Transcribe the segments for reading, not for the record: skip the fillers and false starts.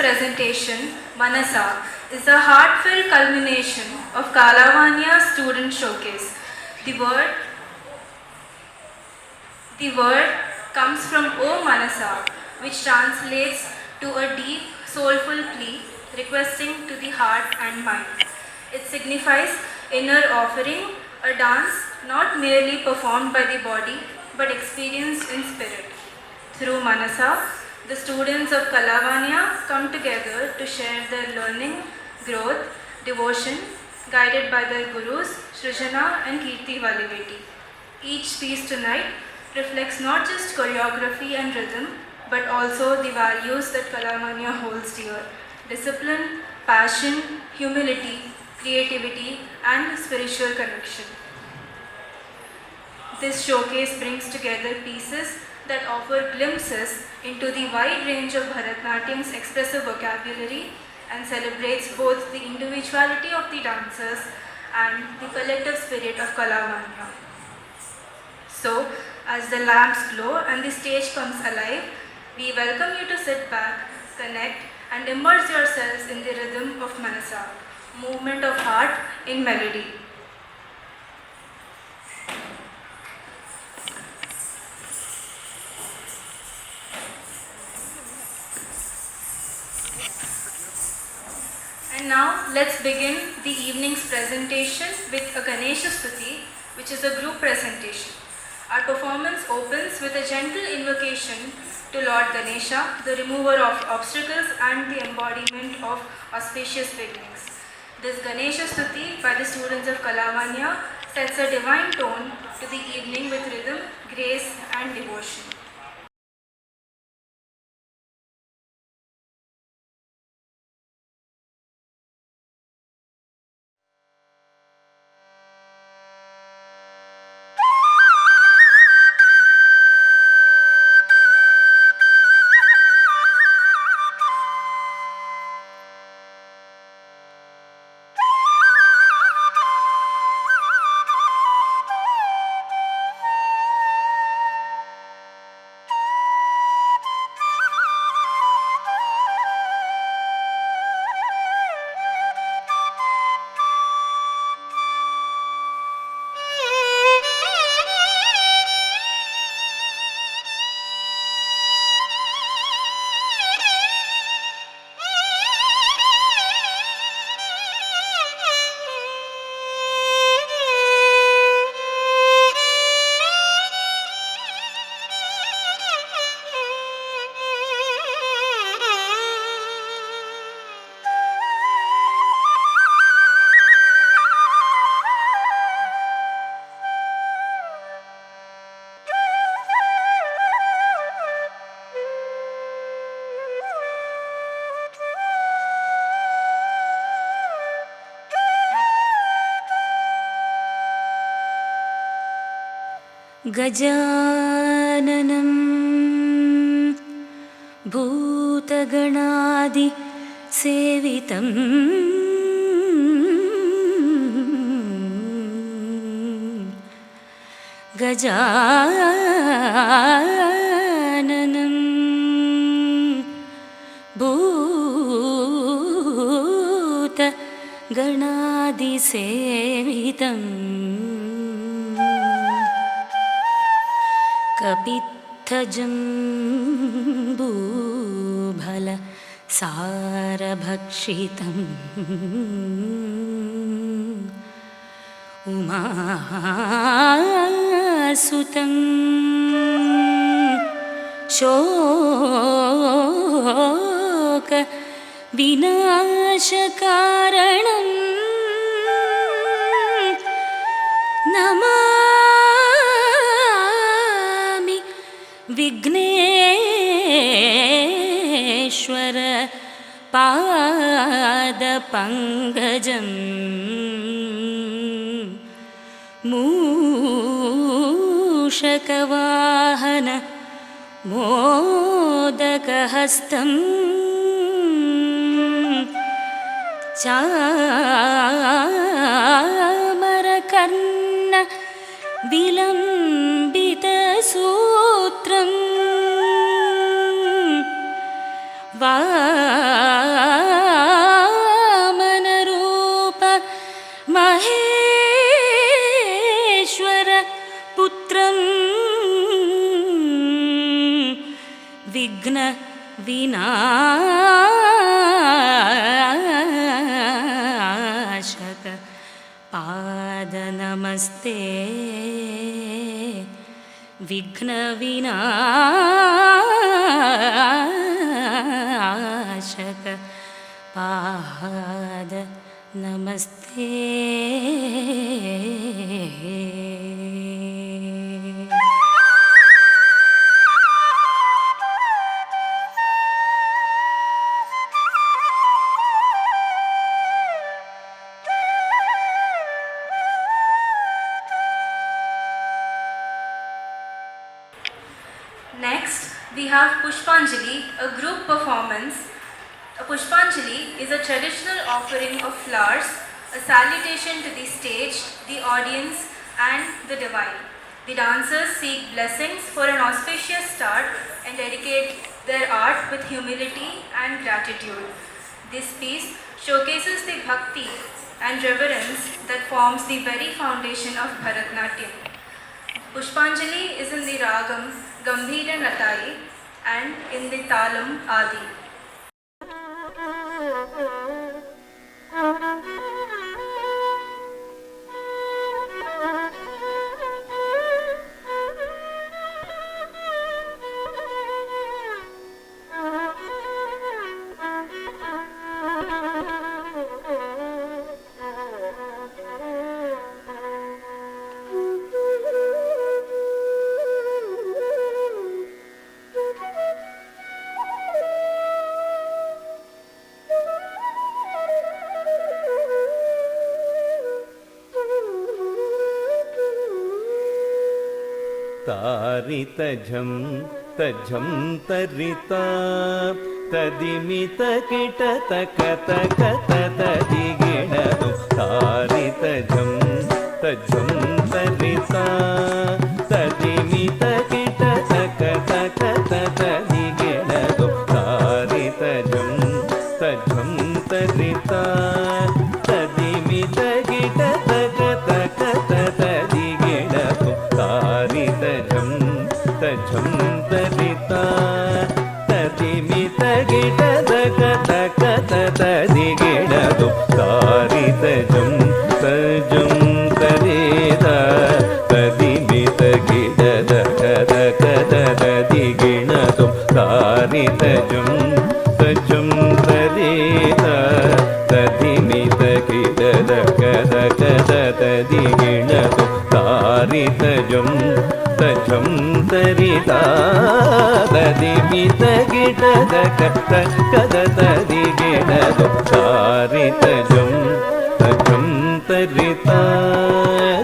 presentation, Manasa, is a heartfelt culmination of Kalavanya Student Showcase. The word comes from O Manasa, which translates to a deep, soulful plea requesting to the heart and mind. It signifies inner offering, a dance not merely performed by the body but experienced in spirit. Through Manasa, the students of Kalavanya come together to share their learning, growth, devotion, guided by their gurus Srijana and Kirti Valiveti. Each piece tonight reflects not just choreography and rhythm, but also the values that Kalavanya holds dear: discipline, passion, humility, creativity, and spiritual connection. This showcase brings together pieces that offer glimpses into the wide range of Bharatanatyam's expressive vocabulary and celebrates both the individuality of the dancers and the collective spirit of Kalavanya. So, as the lamps glow and the stage comes alive, we welcome you to sit back, connect, and immerse yourselves in the rhythm of Manasa, movement of heart in melody. And now let's begin the evening's presentation with a Ganesha Stuti, which is a group presentation. Our performance opens with a gentle invocation to Lord Ganesha, the remover of obstacles and the embodiment of auspicious beginnings. This Ganesha Stuti by the students of Kalavanya sets a divine tone to the evening with rhythm, grace and devotion. गजाननं भूतगणादिसेवितं गजाननं भूतगणादिसेवितं कपित्थजम्बूफलसारभक्षितम् उमासुतं शोकविनाशकारणं Namami Vighneshwar पादपङ्कजम् मूषकवाहन मोदकहस्तं चामरकर्ण विलम्बितसूत्रम् नमस्ते विघ्नविनाशक पाद नमस्ते। Next, we have Pushpanjali, a group performance. A Pushpanjali is a traditional offering of flowers, a salutation to the stage, the audience, and the divine. The dancers seek blessings for an auspicious start and dedicate their art with humility and gratitude. This piece showcases the bhakti and reverence that forms the very foundation of Bharatnatyam. Pushpanjali is in the ragam Gambhira Natai and in the talam Adi. तारितझं तझं तरिता तदिमित किट तक तक तदिगिणदु तारितझं तझं तरिता तदिमित किट तक तक तदिगिणदु तारितझं तझं तरिता तदिमित किट तक तक तदिगिणदु तारितझं तझं तरिता तदिमित गिट तक तक तदिगिणदु तारितझं तझं तरिता तदिमित गिट तक तक तदिगिणदु तारितझं तझं तरिता तदिमित गिट तक तक तदिगिणदु तारितझं तझं तरिता तदिमित गिट तक तक तदिगिणदु तारितझं तझं तरिता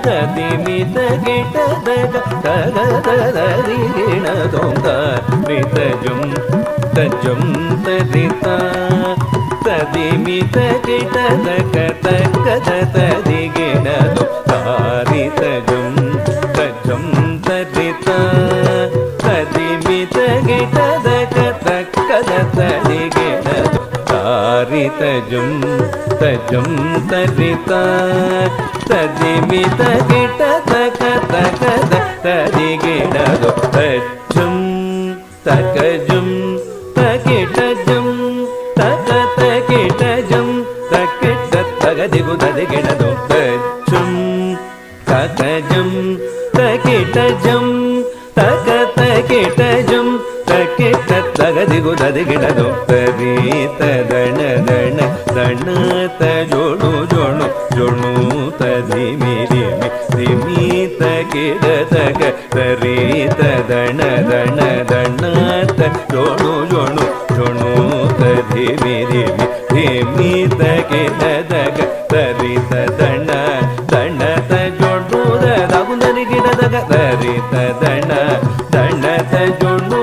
तदिमित गिट तक तक तदिगिणदु तारितझं तझं तरिता तदिमित गिट तक तक तदिगिणदु तारितझं तझं तरिता तदिमित गिट तक तक तदिगिणदु तारितझं तझं तरिता तदिमित गिट तक तक तदिगिणदु तझं तकजं तकिटजं तक तकिटजं तकिट तगदिगु तदिगिणदु तझं तकजं तकिटजं तक तकिटजं तकिट तगदिगु तदिगिणदु तरितदण दण दण तजोणु जोणु जोणु तदिमिरिमि धिमि तकिट तक तरितदण दण दण तजोणु जोणु जोणु तदिमिरिमि धिमि तकिट तक तरितदण दण तजोणु दगुंदरिगिड तक तरितदण दण तजोणु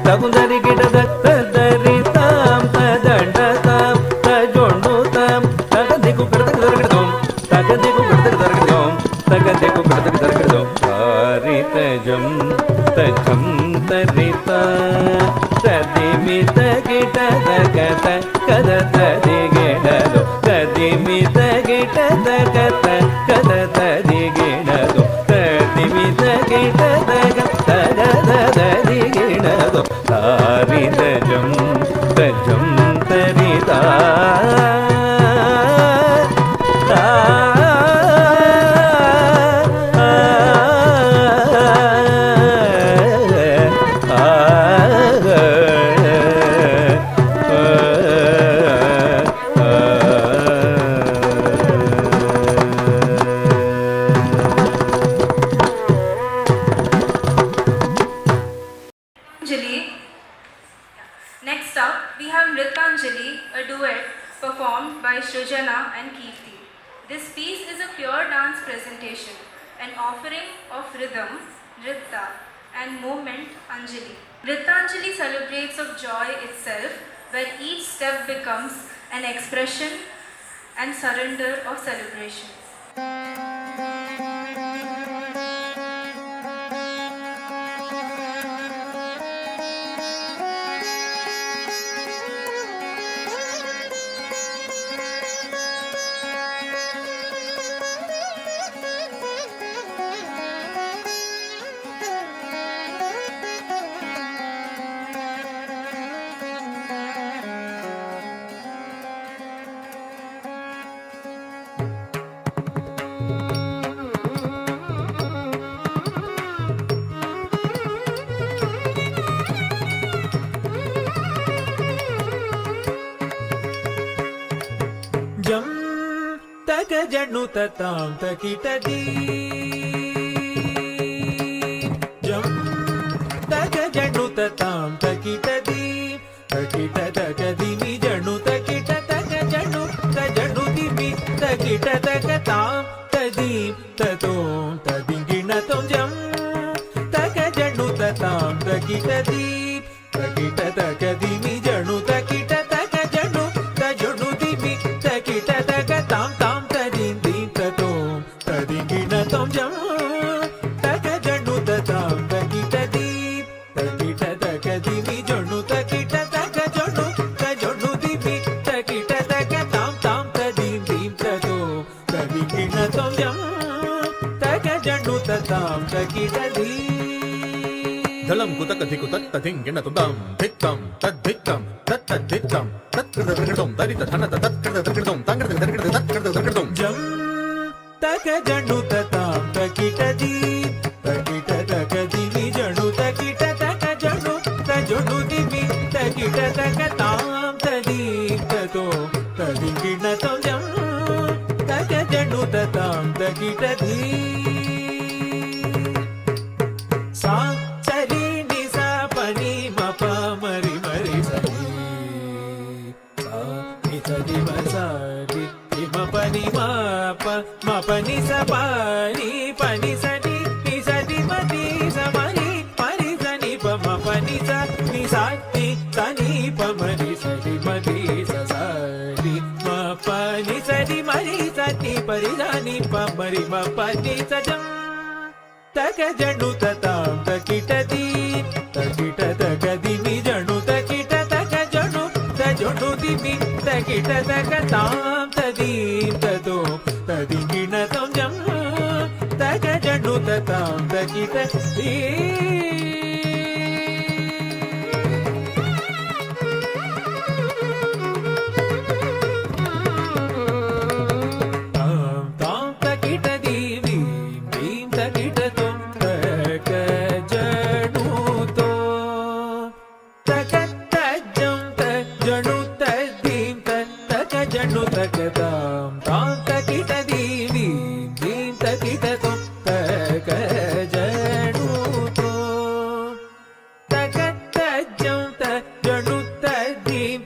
दगुंदरिगिड तक तरितां तदण्डतां तजोणु तां तगदिगु कड़तक दरगडों तगदिगु कड़तक दरगडों तगदिगु कड़तक दरगडों तारितझं तझं तरिता तदिमित गिट तक तक तदिगिणदु तदिमित गिट तक तक तदिगिणदु तदिमित गिट तक तक तदिगिणदु तारितझं तझं तरिता a duet performed by Shrujana and Kirti. This piece is a pure dance presentation, an offering of rhythm, Nritta, and movement, Anjali. Nrittanjali celebrates of joy itself, where each step becomes an expression and surrender of celebration. ಜಂ ತಗ ಜಣ್ಣು ತತಾಂ ತಕಿಟದಿ ಜಂ ತಗ ಜಣ್ಣು ತತಾಂ ತಕಿಟದಿ ತಕಿಟ ತಗದಿ ಮಿ ಜಣ್ಣು ತಕಿಟ ತಗ ಜಣ್ಣು ತಜಣ್ಣು ದಿಮಿ ತಕಿಟ ತಗ ತಾಂ ತದಿ ತತೋಂ ತದಿಂಗಿಣ ತೋಂ ಜಂ ತಗ ಜಣ್ಣು ತತಾಂ ತಕಿಟದಿ ತಕಿಟ ತಗದಿ ಮಿ ಜಣ್ಣು ತಕಿಟ ತಗ ಜಣ್ಣು ತಜಣ್ಣು ದಿಮಿ ತಕಿಟ ತಗ ತಾಂ ತಾಂ ತದಿಂ ದಿಂ ತತೋಂ ತದಿಂಗಿಣ ತೋಂ ಜಂ ತಗ ಜಣ್ಣು ತತಾಂ ತಕಿಟದಿ ತಕಿಟ ತಗದಿ ಮಿ ಜಣ್ಣು ತಕಿಟ ತಗ ಜಣ್ಣು ತಜಣ್ಣು ದಿಮಿ ತಕಿಟ ತಗ ತಾಂ ತಾಂ ತದಿಂ ದಿಂ ತತೋಂ ತದಿಂಗಿಣ ತೋಂ ಜಂ ತಗ ಜಣ್ಣು ತತಾಂ ತಕಿಟದಿ ಧಳಂ ಕುತಕ ಧಿಕುತಕ್ ತಧಿಂಗಿಣ ತುದಾಂ ಧಿಕ್ಕಂ ತದ್ಧಿಕ್ಕಂ ತತ್ತದ್ಧಿಕ್ಕಂ ತತ್ಕೃತಂ ತರಿತ ಧನತ ತತ್ಕೃತಂ ತಂಗೃತ ತತ್ಕೃತಂ ಜಂ ತಗ ಜಣ್ಣು ತತಾಂ ತಕಿಟದಿ ತಕಿಟ ತಗದಿ ಮಿ ಜಣ್ಣು ತಕಿಟ ತಗ ಜಣ್ಣು ತಜಣ್ಣು ದಿಮಿ ತಕಿಟ ತಗ ತಾಂ ತದೀಂ ತತೋ ತದಿಂಗಿಣ ತೋಂ ಜಂ ತಗ ಜಣ್ಣು ತತಾಂ ತಕಿಟದಿ ಸಾ ಸರಿ ನಿ ಸ ಪನಿ ಮ ಪ ಮರಿ ಮರಿ ಸರಿ ಸಾ ನಿ ಸರಿ ಮ ಸರಿ ನಿ ಮ ಪನಿ ಮ ಪನಿ ಸ ಪನಿ ಸರಿ ನಿ ಸರಿ ಮ ನಿ ಸ ಮರಿ ಮರಿ ಸ ನಿ ಪ ಮ ಪನಿ ಸ ನಿ ಸ ನಿ ಪ ಮರಿ ಸರಿ ಮರಿ ಸ ಸರಿ ಮ ಪನಿ ಸರಿ ಮರಿ ಸ ನಿ ಪರಿ ಸ ನಿ ಪ ಮರಿ ಮ ಪನಿ ಸ ಜಂ ತಗ ಜಣ್ಣು ತತಾಂ ತಕಿಟದಿ ತಕಿಟ ತಗದಿ ಮಿ ಜಣ್ಣು ತಕಿಟ ತಗ ಜಣ್ಣು ತಜಣ್ಣು ದಿಮಿ ತಕಿಟ ತಗ ತಾಂ ತದೀಂ ತತೋ ತದಿಂಗಿಣ ತೋಂ ಜಂ ತಗ ಜಣ್ಣು ತತಾಂ ತಕಿಟದಿ ತಾಂ ತಾಂ ತಕಿಟದಿ ಭೀಂ ಭೀಂ ತಕಿಟ ತೋಂ ತಗ ಜಣ್ಣು ತೋ ತಗ ತಜ್ಜಂ ತಜ್ಜಣ್ಣು ತದ್ದೀಂ ತಗ ಜಣ್ಣು ತಗ ತಾಂ ತಾಂ ತಕಿಟದಿ ಭೀಂ ಭೀಂ ತಕಿಟ ತೋಂ ತಗ ಜಣ್ಣು ತೋ ತಗ ತಜ್ಜಂ ತಜ್ಜಣ್ಣು ತದ್ದೀಂ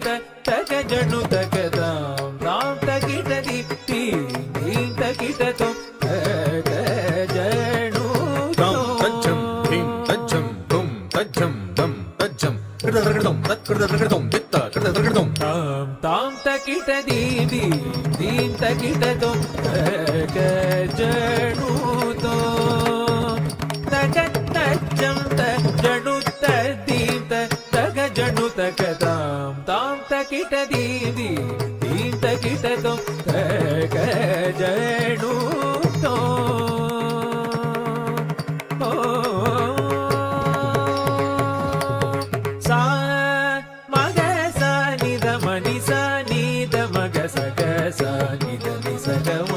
ತಗ ಜಣ್ಣು ತಗ ತಾಂ ತಾಂ ತಕಿಟದಿ ಭೀಂ ಭೀಂ ತಕಿಟ ತೋಂ ತಗ ಜಣ್ಣು ತಾಂ ತಜ್ಜಂ ಧೀಂ ತಜ್ಜಂ ಧುಂ ತಜ್ಜಂ ದಂ ತಜ್ಜಂ ಕೃತಕೃತಂ ತತ್ಕೃತಕೃತಂ ದಿತ್ತ ಕೃತಕೃತಂ ತಾಂ ತಾಂ ತಕಿಟದಿ ಭೀಂ ಭೀಂ ತಕಿಟ ತೋಂ ತಗ ಜಣ್ಣು ತೋ ತಗ ತಜ್ಜಂ ತಜ್ಜಣ್ಣು ತದ್ದೀಂ ತಗ ಜಣ್ಣು ತಗ ತಾಂ ತಾಂ ತಕಿಟದಿ ಭೀಂ ಭೀಂ ತಕಿಟ ತೋಂ ತಗ ಜಣ್ಣು ತೋ ಸಾ ಮಗ ಸ ನಿದ ಮನಿ ಸ ನಿದ ಮಗ ಸ ಗ ಸ ನಿದ ನಿ ಸ ಗ ಮ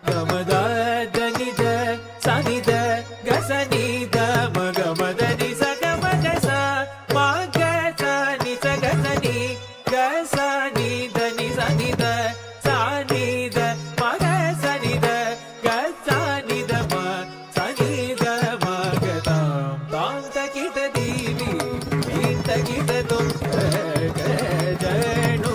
ಗಮದ ದ ನಿದ ಸ ನಿದ ಗ ಸ ನಿದ ಮಗ ಮದ ನಿ ಸ ಗ ಮಗ ಸ ಮಗ ಸ ನಿ ಸ ಗ ಸ ನಿ ಗ ಸ ನಿದ ನಿ ಸ ನಿದ ಸ ನಿದ ಮಗ ಸ ನಿದ ಗ ಸ ನಿದ ಮ ಸ ನಿದ ಮಗ ತಾಂ ತಾಂ ತಕಿಟದಿ ಭೀಂ ಭೀಂ ತಕಿಟ ತೋಂ ತಗ ಜಣ್ಣು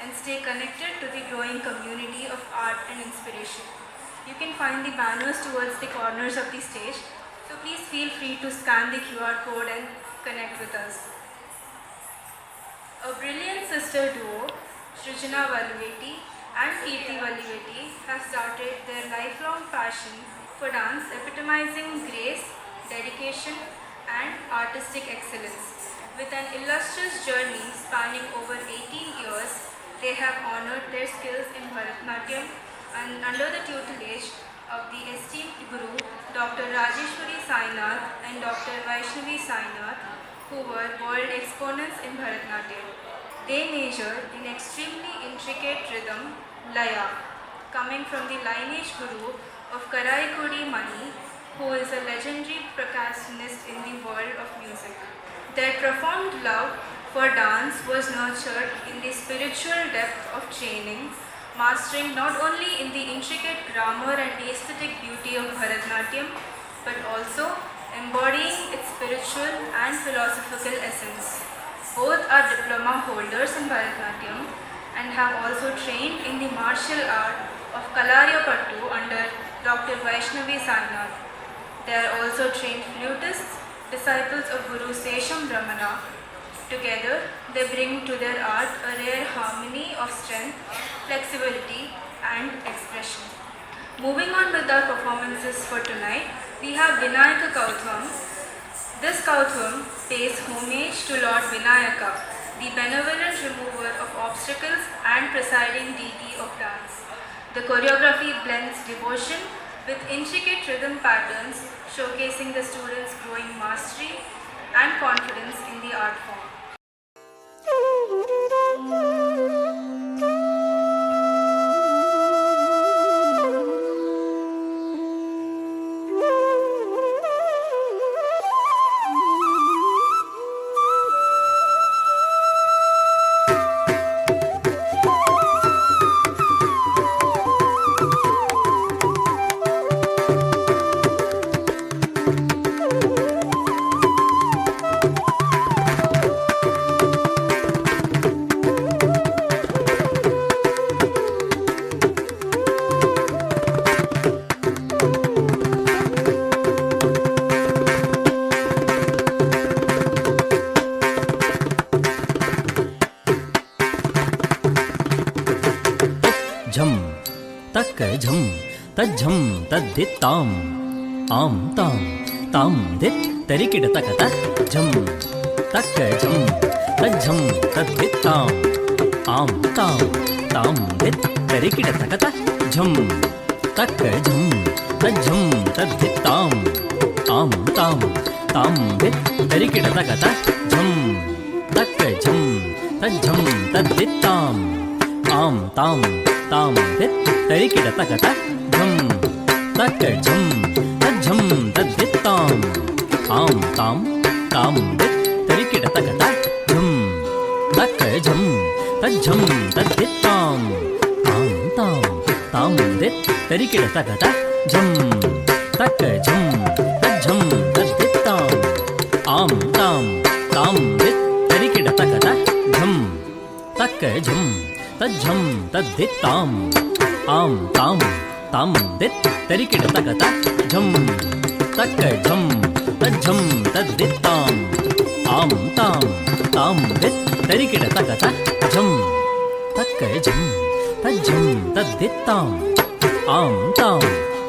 and stay connected to the growing community of art and inspiration. You can find the banners towards the corners of the stage, so please feel free to scan the QR code and connect with us. A brilliant sister duo, Srijana Valiveti and Kirti Valiveti, have started their lifelong passion for dance, epitomizing grace, dedication, and artistic excellence. With an illustrious journey spanning over 18 years, they have honored their skills in Bharatanatyam and under the tutelage of the esteemed Guru Dr. Rajeshwari Sainath and Dr. Vaishnavi Sainath, who were world exponents in Bharatanatyam. They majored in extremely intricate rhythm, Laya, coming from the lineage guru of Karaikudi Mani, who is a legendary percussionist in the world of music. Their profound love for dance was nurtured in the spiritual depth of training, mastering not only in the intricate grammar and aesthetic beauty of Bharatanatyam, but also embodying its spiritual and philosophical essence. Both are diploma holders in Bharatanatyam and have also trained in the martial art of Kalariyapattu under Dr. Vaishnavi Sainath. They are also trained flutists, disciples of Guru Sesham Brahmana. Together, they bring to their art a rare harmony of strength, flexibility, and expression. Moving on with our performances for tonight, we have Vinayaka Kautham. This Kautham pays homage to Lord Vinayaka, the benevolent remover of obstacles and presiding deity of dance. The choreography blends devotion with intricate rhythm patterns, showcasing the students' growing mastery and confidence in the art form. झम तक झम तज्झम तद्दित्ताम आम ताम ताम दित तरिकिड तक झम तक झम तज्झम तद्दित्ताम आम ताम ताम दित तरिकिड तक झम तक झम तज्झम तद्दित्ताम आम ताम ताम दित तरिकिड तक झम तक झम तज्झम तद्दित्ताम आम ताम ताम दित तरिकिड तक झम तक झम तज्झम तद्दित्ताम आम ताम ताम दित तरिकिड तक झम तक झम तज्झम तद्दित्ताम आम ताम ताम दित तरिकिड तक झम तक झम तज्झम तद्दित्ताम आम ताम ताम दित तरिकिड तक झम तक झम तज्झम तद्दित्ताम आम ताम ताम दित तरिकिड तक झम तक झम तज्झम तद्दित्ताम आम ताम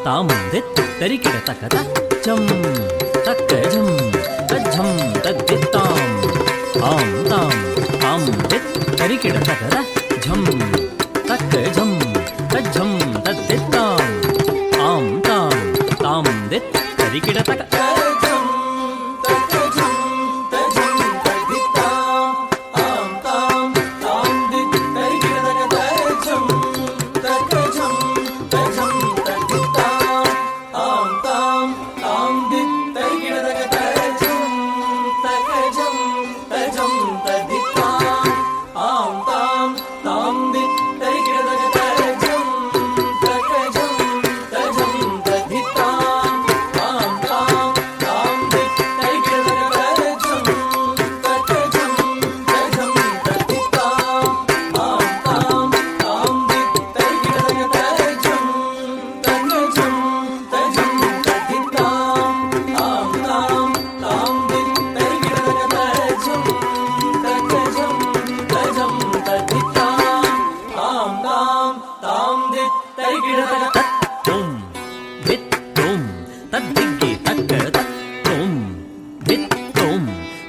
ताम दित तरिकिड तक झम तक झम तज्झम तद्दित्ताम आम ताम ताम दित तरिकिड तक झम तक झम तज्झम तद्दित्ताम आम ताम ताम दित तरिकिड तक झम तक झम तज्झम तद्दित्ताम आम ताम ताम दित तरिकिड तक ताम दित तरिकिड तक ತರಿಗಿಡ ತಕ ತುಂ ದಿತ್ ತುಂ ತದ್ದಿಗ್ಗಿ ತಕ್ಕ ತುಂ ದಿತ್ ತುಂ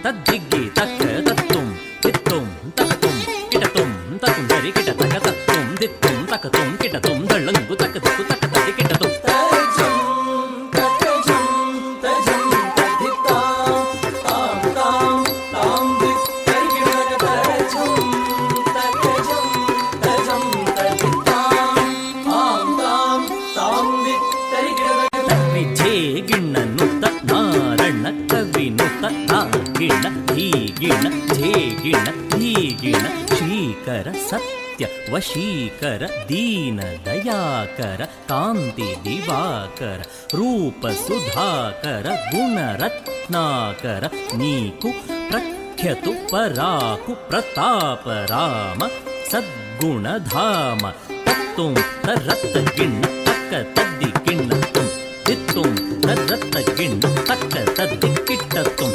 ತದ್ದಿಗ್ಗಿ ತಕ್ಕ ತುಂ ದಿತ್ ತುಂ ತಕ ತುಂ ಕಿಟ ತುಂ ತಕುಂ ತರಿಗಿಡ ತಕ ತುಂ ದಿತ್ ತುಂ ತಕ ತುಂ ಕಿಟ ತುಂ ದಳ್ಳಂಗು ತಕ ದಿಕ್ಕು ತಕ ತರಿ ಕಿಟ ತುಂ ಶ್ರೀಕರ ಸತ್ಯ ವಶೀಕರ ದೀನ ದಯಾಕರ ಕಾಂತಿ ದಿವಾಕರ ರೂಪ ಸುಧಾಕರ ಗುಣರತ್ನಾಕರ ನೀಕು ಪ್ರಖ್ಯತು ಪರಾಕು ಪ್ರತಾಪ ರಾಮ ಸದ್ಗುಣಧಾಮ ತತ್ತುಂ ತರತ್ತ ಗಿಣ್ಣ ತಕ್ಕ ತದ್ದಿ ಗಿಣ್ಣ ತುಂ ದಿತ್ತುಂ ತರತ್ತ ಗಿಣ್ಣ ತಕ್ಕ ತದ್ದಿ ಕಿಟ್ಟ ತುಂ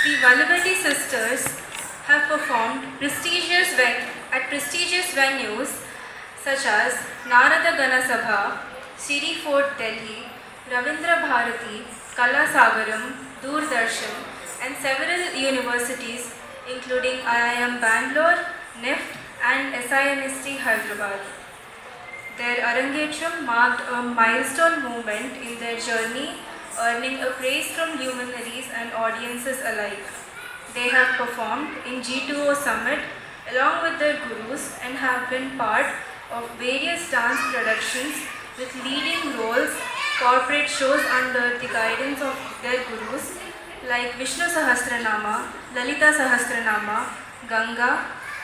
The Valivati sisters have performed at prestigious venues such as Narada Gana Sabha, Siri Fort Delhi, Ravindra Bharati, Kala Sagaram, Doordarshan, and several universities including IIM Bangalore, NIFT, and SIMST Hyderabad. Their Arangetram marked a milestone moment in their journey, earning a praise from luminaries and audiences alike. They have performed in G2O Summit along with their gurus and have been part of various dance productions with leading roles, corporate shows under the guidance of their gurus like Vishnu Sahasranama, Lalita Sahasranama, Ganga,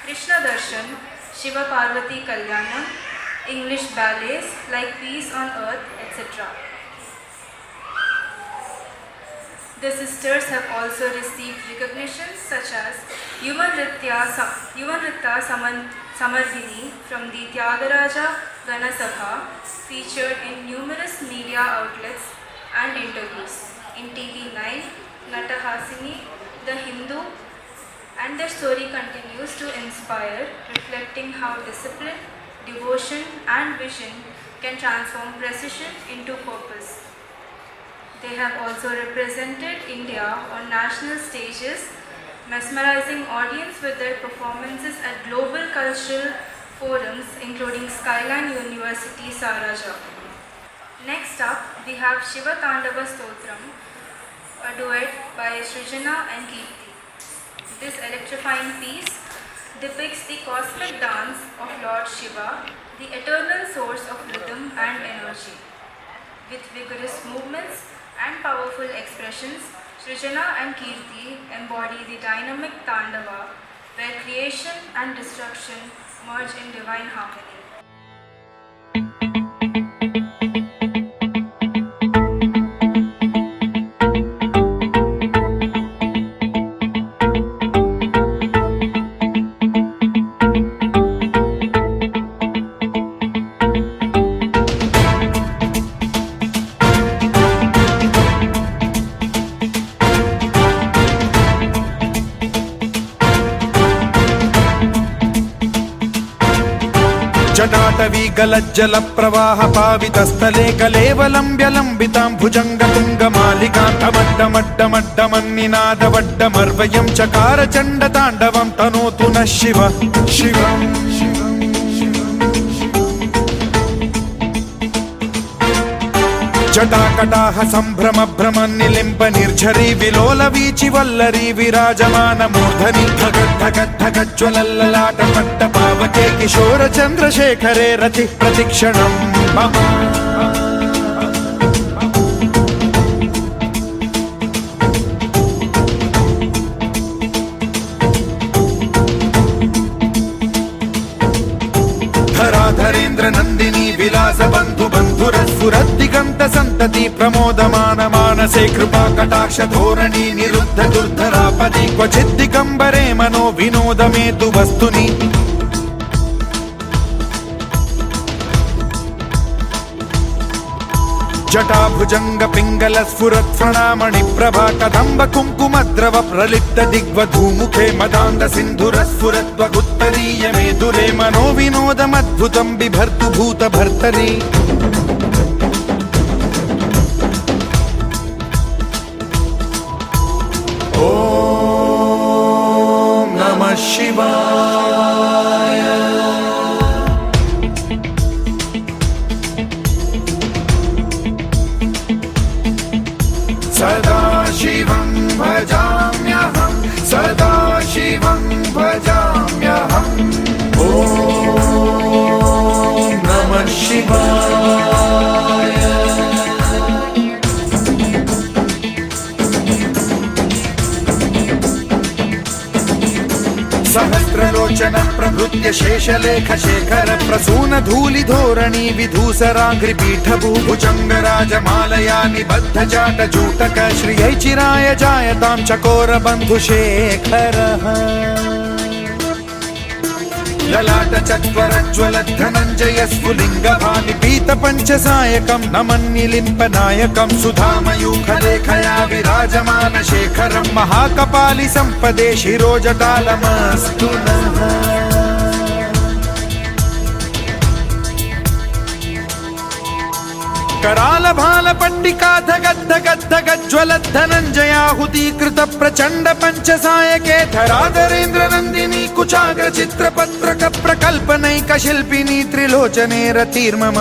Krishna Darshan, Shiva Parvati Kalyanam, English ballets like Peace on Earth, etc. The sisters have also received recognitions such as Yuva Nritya Samardhini from the Tyagaraja Gana Sabha, featured in numerous media outlets and interviews in TV9, Natahasini, The Hindu, and their story continues to inspire, reflecting how discipline, devotion, and vision can transform precision into purpose. They have also represented India on national stages, mesmerizing audience with their performances at global cultural forums including Skyline University, Saraja. Next up, we have Shiva Tandava Stotram, a duet by Srijana and Kirti. This electrifying piece depicts the cosmic dance of Lord Shiva, the eternal source of rhythm and energy. With vigorous movements and powerful expressions, Srijana and Kirti embody the dynamic Tandava, where creation and destruction merge in divine harmony. ताण्डवीगलज्जल प्रवाह पावितस्थले कलेवलम्ब्य लम्बितां भुजङ्गतुङ्गमालिकान्तमड्डमड्डमड्डमन्निनादवड्डमर्वयं चकार चण्डताण्डवं तनोतु नः शिव शिवम् जटाकटाह सम्भ्रम भ्रमन्निलिम्ब निर्झरी विलोल वीचि वल्लरी विराजमान मूर्धनि धगद्धगद्धगज्ज्वलल्ललाट पट्ट पावके किशोर चन्द्रशेखरे रतिः प्रतिक्षणम् मम धराधरेन्द्र नन्दिनी विलास बन्धु बन्धुरस्फुरद्दिगन्त सन्तति प्रमोदमान मानसे कृपा कटाक्ष धोरणी निरुद्ध दुर्धरापदि क्वचिद्दिगम्बरे मनो विनोदमेतु वस्तुनि जटाभुजंग पिंगल स्फुरत् प्रणामणि प्रभा कदम्ब कुङ्कुमद्रव प्रलिप्त दिग्वधूमुखे मदान्ध सिन्धुर स्फुरत्वगुत्तरीय मेदुरे मनो विनोदमद्भुतं बिभर्तु भूत भर्तरि ॐ नमः शिवाय सदा शिवं भजाम्यहं सदा शिवं भजाम्यहम् ॐ नमः शिवाय सहस्रलोचन प्रभृत्य शेषलेख शेखर प्रसून धूलि धोरणी विधूसराङ्घ्रि पीठभूभुजङ्ग राजमालया निबद्ध जाट जूटक श्रियै चिराय जायतां चकोर बन्धुशेखरः ललाट चत्वरज्वल धनञ्जय स्फुलिङ्गभानि पीत पञ्चसायकं नमन्निलिम्पनायकं सुधामयूखलेखया विराजमान शेखरं महाकपालि सम्पदे शिरोजटालमस्तु नः कराल भाल पट्टिका धगद्धगद्धगज्ज्वल धनञ्जयाहुतीकृत प्रचण्ड पञ्चसायके धराधरेन्द्र नन्दिनी कुचाग्र चित्रपत्रक प्रकल्पनैक शिल्पिनी त्रिलोचने रतिर्मम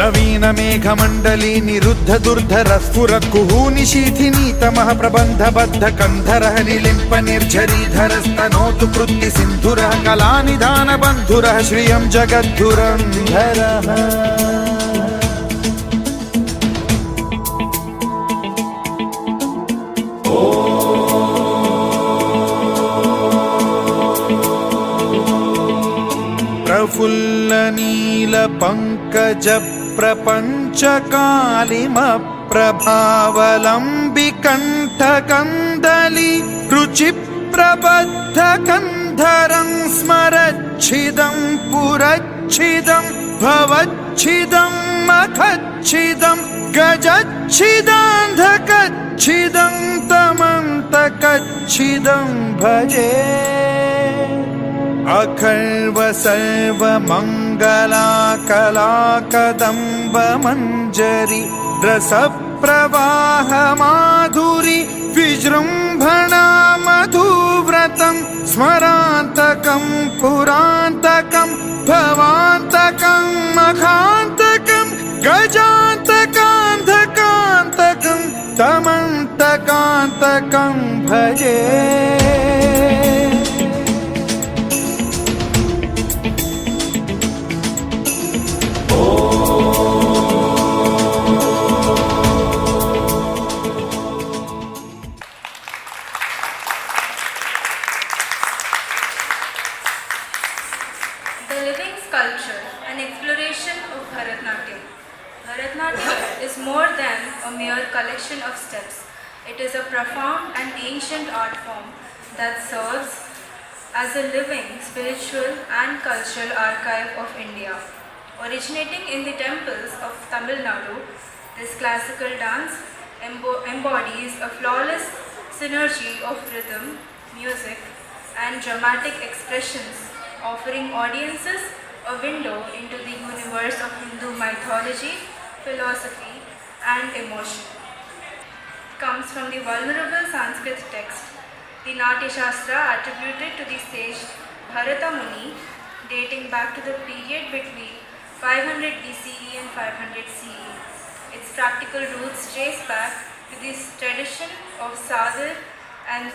नवीन मेघमण्डली निरुद्ध दुर्धर स्फुर कुहूनि शीथिनीतमः प्रबन्धबद्ध कन्धरः निलिम्प निर्झरीधरस्तनोतु कृत्ति सिन्धुरः कलानिधान बन्धुरः श्रियं जगद्धुरन्धरः प्रफुल्ल नील पंकज प्रपंच कालिम प्रभावलंबि कंठ कंदली रुचि प्रबद्ध कंधरं स्मरच्छिदं पुरच्छिदं भवच्छिदं मखच्छिदं गजच्छिदान्धकच्छिदं तमन्तकच्छिदं भजे अखर्व सर्व मंगला कला कदम्ब मंजरी रस प्रवाह माधुरी विजृंभणा मधुव्रतं स्मरान्तकं पुरान्तकं भवान्तकं मखान्तकं गजान्तकान्धकान्तकं तमन्तकान्तकं भजे The living sculpture, an exploration of Bharatnatyam. Bharatnatyam is more than a mere collection of steps. It is a profound and ancient art form that serves as a living spiritual and cultural archive of India. Originating in the temples of Tamil Nadu, this classical dance embodies a flawless synergy of rhythm, music, and dramatic expressions, offering audiences a a window into the universe of Hindu mythology, philosophy, and emotion. Comes from the vulnerable Sanskrit text, the Natya Shastra attributed to the sage Bharata Muni, dating back to the period between 500 BCE and 500 CE. Its practical roots trace back to this tradition of Sadhar and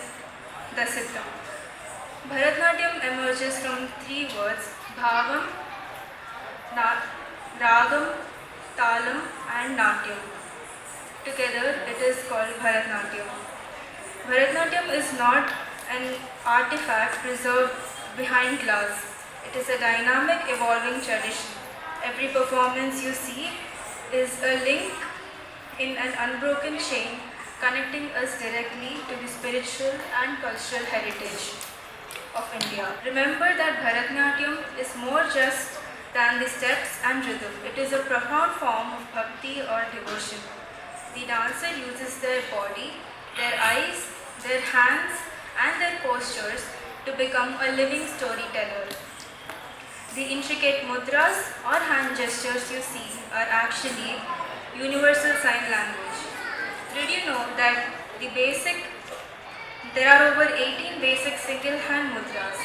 Dasita. Bharatanatyam emerges from three words: Bhavam, Ragam, Talam, and Natyam. Together, it is called Bharatanatyam. Bharatanatyam is not an artifact preserved behind glass. It is a dynamic, evolving tradition. Every performance you see is a link in an unbroken chain connecting us directly to the spiritual and cultural heritage of India. Remember that Bharatanatyam is more just than the steps and rhythm. It is a profound form of bhakti or devotion. The dancer uses their body, their eyes, their hands, and their postures to become a living storyteller. The intricate mudras or hand gestures you see are actually universal sign language. Did you know that there are over 18 basic single hand mudras?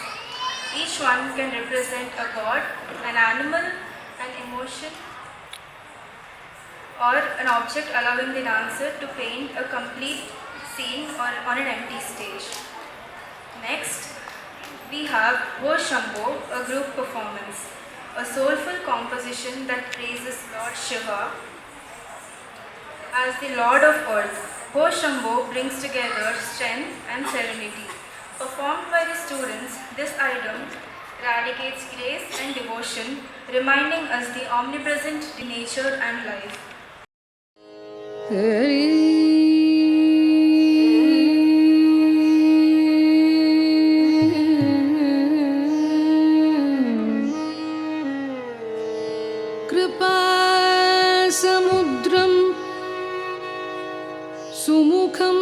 Each one can represent a god, an animal, an emotion, or an object, allowing the dancer to paint a complete scene or on an empty stage. Next, we have Ho Shambho, a group performance, a soulful composition that praises Lord Shiva as the Lord of Earth. Ho Shambho brings together strength and serenity. Performed by the students, this item radiates grace and devotion, reminding us the omnipresent nature and life. कृपासमुद्रं सुमुखं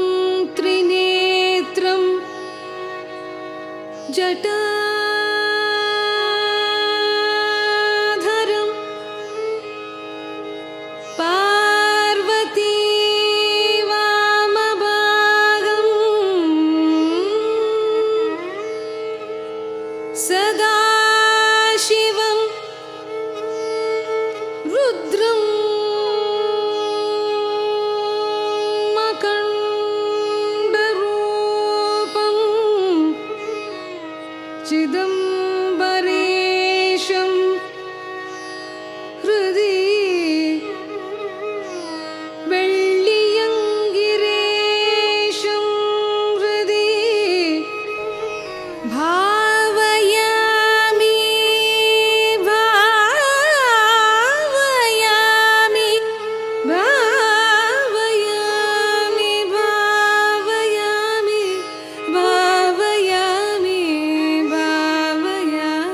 त्रिनेत्रं जटाधरं Parvati वामभागं सदाशिवं रुद्रं मकरन्दरूपं चिदम्बरेशं हृदि वेल्लियङ्गिरेशं हृदि भावयामि भावयामि भावयामि भावयामि भावयामि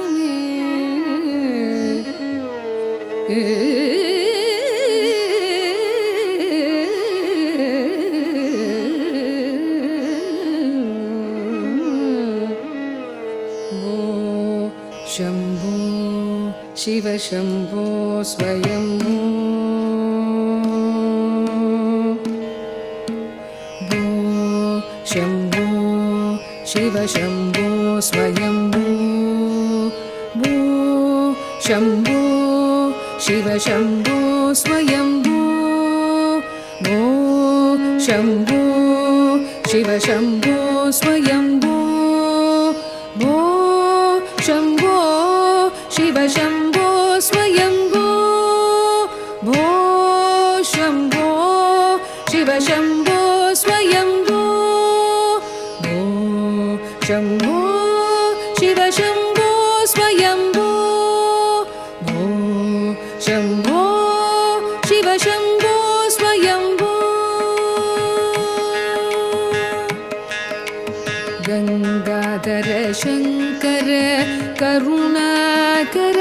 शम्भो शिव शम्भो स्वयम्भो भो शम्भो शिव शम्भो स्वयम्भो भो शम्भो शिव शम्भो स्वयम्भो भो शम्भो शिव शम्भो स्वयम्भो भो शम्भो शिव शम्भो स्वयम्भो भो शम्भो शिव शम्भो स्वयम्भो भो शम्भो शिव शम्भो स्वयम्भो भो शम्भो शिव शम्भो स्वयम्भो गङ्गाधर शङ्कर करुणाकर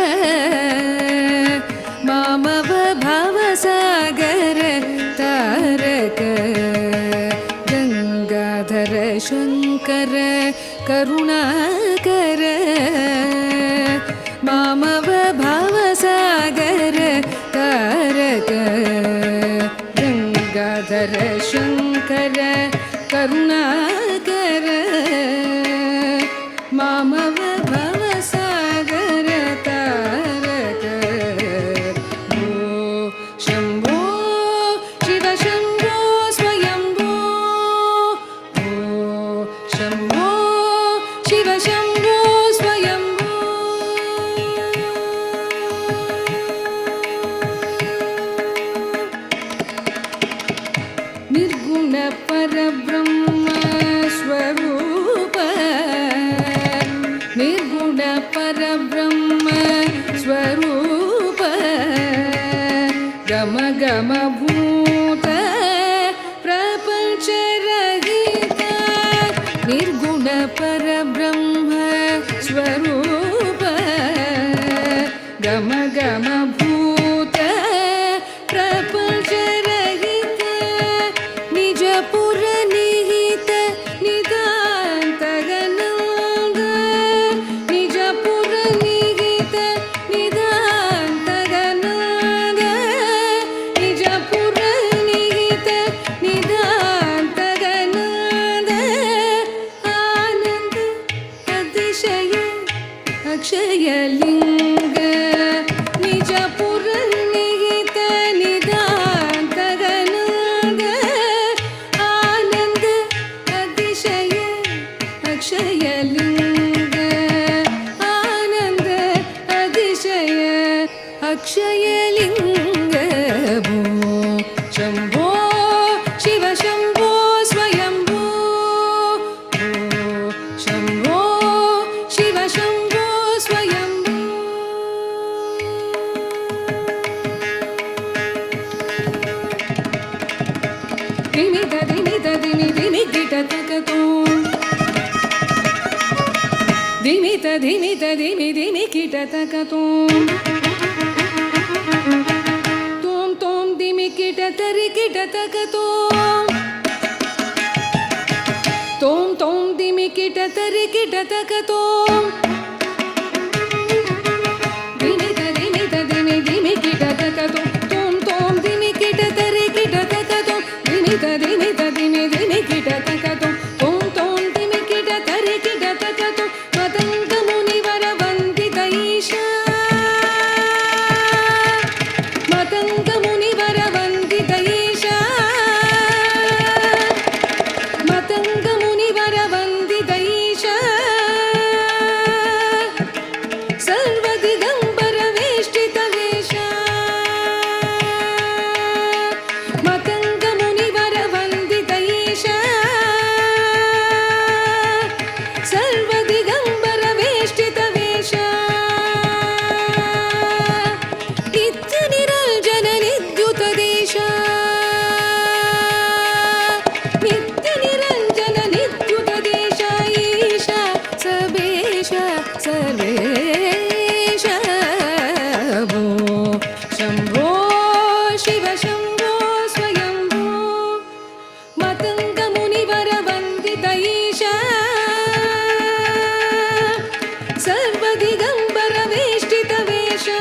मामव भवसागर तारक गङ्गाधर शङ्कर करुणाकर मामव करुणाकर मामव भवसागर तारक भो शम्भो शिव शम्भो स्वयम्भो भो शम्भो शिव शम्भो स्वयम्भो निर्गुण परब्रह्म स्वरूप निर्गुण परब्रह्म स्वरूप गम गम भूत प्रपंच रहित निर्गुण परब्रह्म स्वरूप गम गम भूत प्रपंच रहित निज पुर निहित निदान्त गणांग निज पुर निहित निदान्त गणांग निज पुर निहित निदान्त गणांग आनंद अतिशय अक्षय लिंग निज पुर निहित निदान्त गणांग आनंद अतिशय अक्षय लिंग आनंद अतिशय अक्षय लिंग भो शम्भो शिव शम्भो स्वयम्भो भो शम्भो शिव शम्भो स्वयम्भो दिनि दिनि दिनि गिटतकतो दिनि दिनि गिटतकतो तोम तोम दिमि गिटतरि गिटतकतो तोम तोम दिमि गिटतरि गिटतकतो दिनि दिनि गिटतकतो तोम तोम दिमि गिटतरि गिटतकतो दिनि दिनि गिटतकतो तोम तोम दिमि गिटतरि गिटतकतो पतंग मुनिवर वंदित ईशा मतंग मुनिवर वंदित ईशा मतंग मुनिवर वंदित ईशा सर्वदिगंबर वेष्टित वेशा मतंग मुनिवर वंदित ईशा सर्वदिगंबर वेष्टित वेशा नित्य निरंजन निद्युत देशा नित्य निरंजन निद्युत देशा ईशा सर्वेशा सर्वेशा भो शम्भो शिव शम्भो स्वयम्भो मतंग मुनिवर वंदित ईशा सर्वदिगंबर वेष्टित वेशा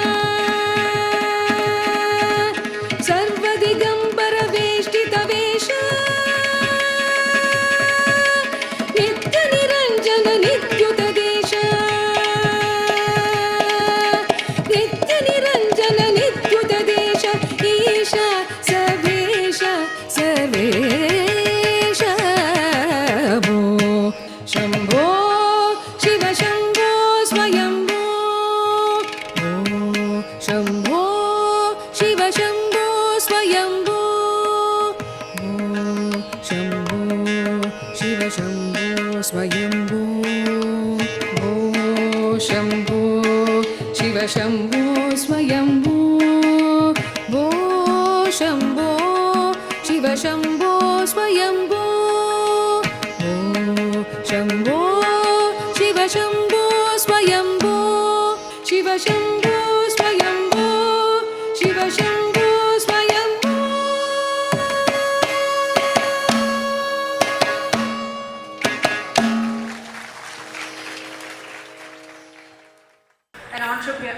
सर्वदिगंबर वेष्टित वेशा नित्य निरंजन निद्युत देशा नित्य निरंजन निद्युत देशा ईशा सर्वेशा सर्वेशा भो शम्भो शिव शम्भो स्वयम्भो भो शम्भो शिव शम्भो स्वयम्भो भो शम्भो शिव शम्भो स्वयम्भो भो शम्भो शिव शम्भो स्वयम्भो भो शम्भो शिव शम्भो स्वयम्भो भो Shambho Shiv Shambho स्वयम्भो Shiv Shambho स्वयम्भो Shiv Shambho स्वयम्भो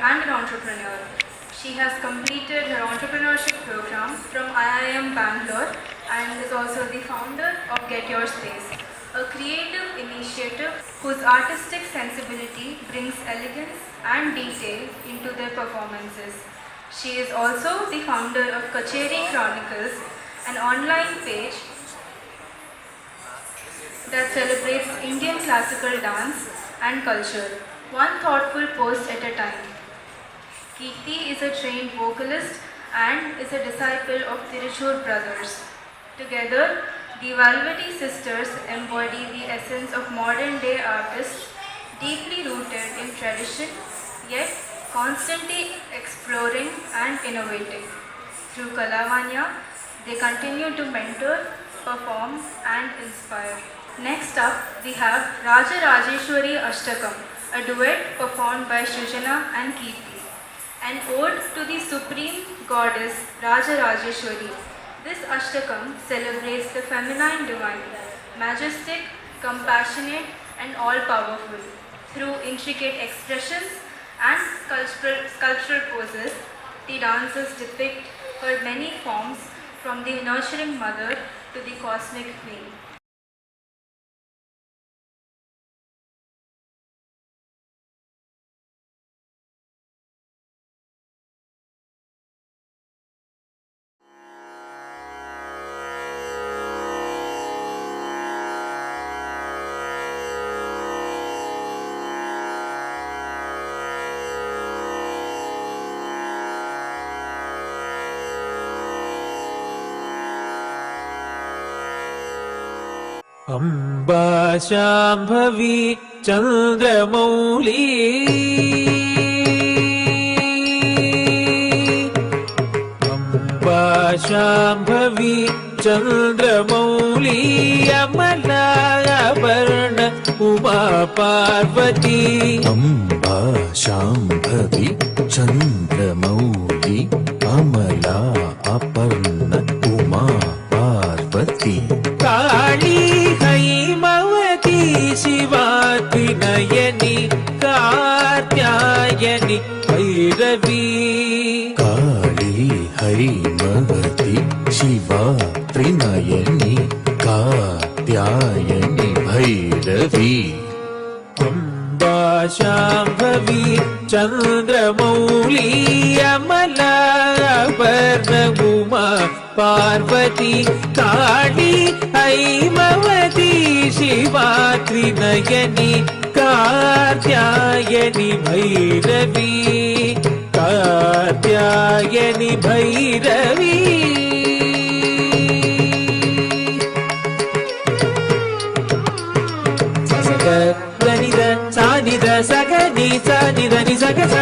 an entrepreneur. She has completed her entrepreneurship program from IIM Bangalore and is also the founder of Get Your Space, a creative initiative whose artistic sensibility brings elegance and detail into their performances. She is also the founder of Kacheri Chronicles, an online page that celebrates Indian classical dance and culture, one thoughtful post at a time. Kirti is a trained vocalist and is a disciple of Tiruchur brothers. Together, the Valvati sisters embody the essence of modern-day artists, deeply rooted in tradition, yet constantly exploring and innovating. Through Kalavanya, they continue to mentor, perform and inspire. Next up, we have Raja Rajeshwari Ashtakam, a duet performed by Shrujana and Kirti, an ode to the supreme goddess Raja Rajeshwari. This Ashtakam celebrates the feminine divine, majestic, compassionate and all-powerful. Through intricate expressions and sculptural poses, the dancers depict her many forms from the nurturing mother to the cosmic queen. Amba Shambhavi Chandramouli Amba Shambhavi Chandramouli अमलाभरण Uma Parvati Amba Shambhavi Chandramouli अमला अपर्ण उमा पार्वती काली हैमवती शिवा त्रिनयनी कात्यायनी भैरवी काली हैमवती शिवा त्रिनयनी कात्यायनी भैरवी अम्बा शाम्भवी चन्द्रमौली अमलाभरण उमा पार्वती काली हैमवती शिवा त्रिनयनी कात्यायनी भैरवी कात्यायनी भैरवी सगनिद सानिद सगनि सानिद नि सगस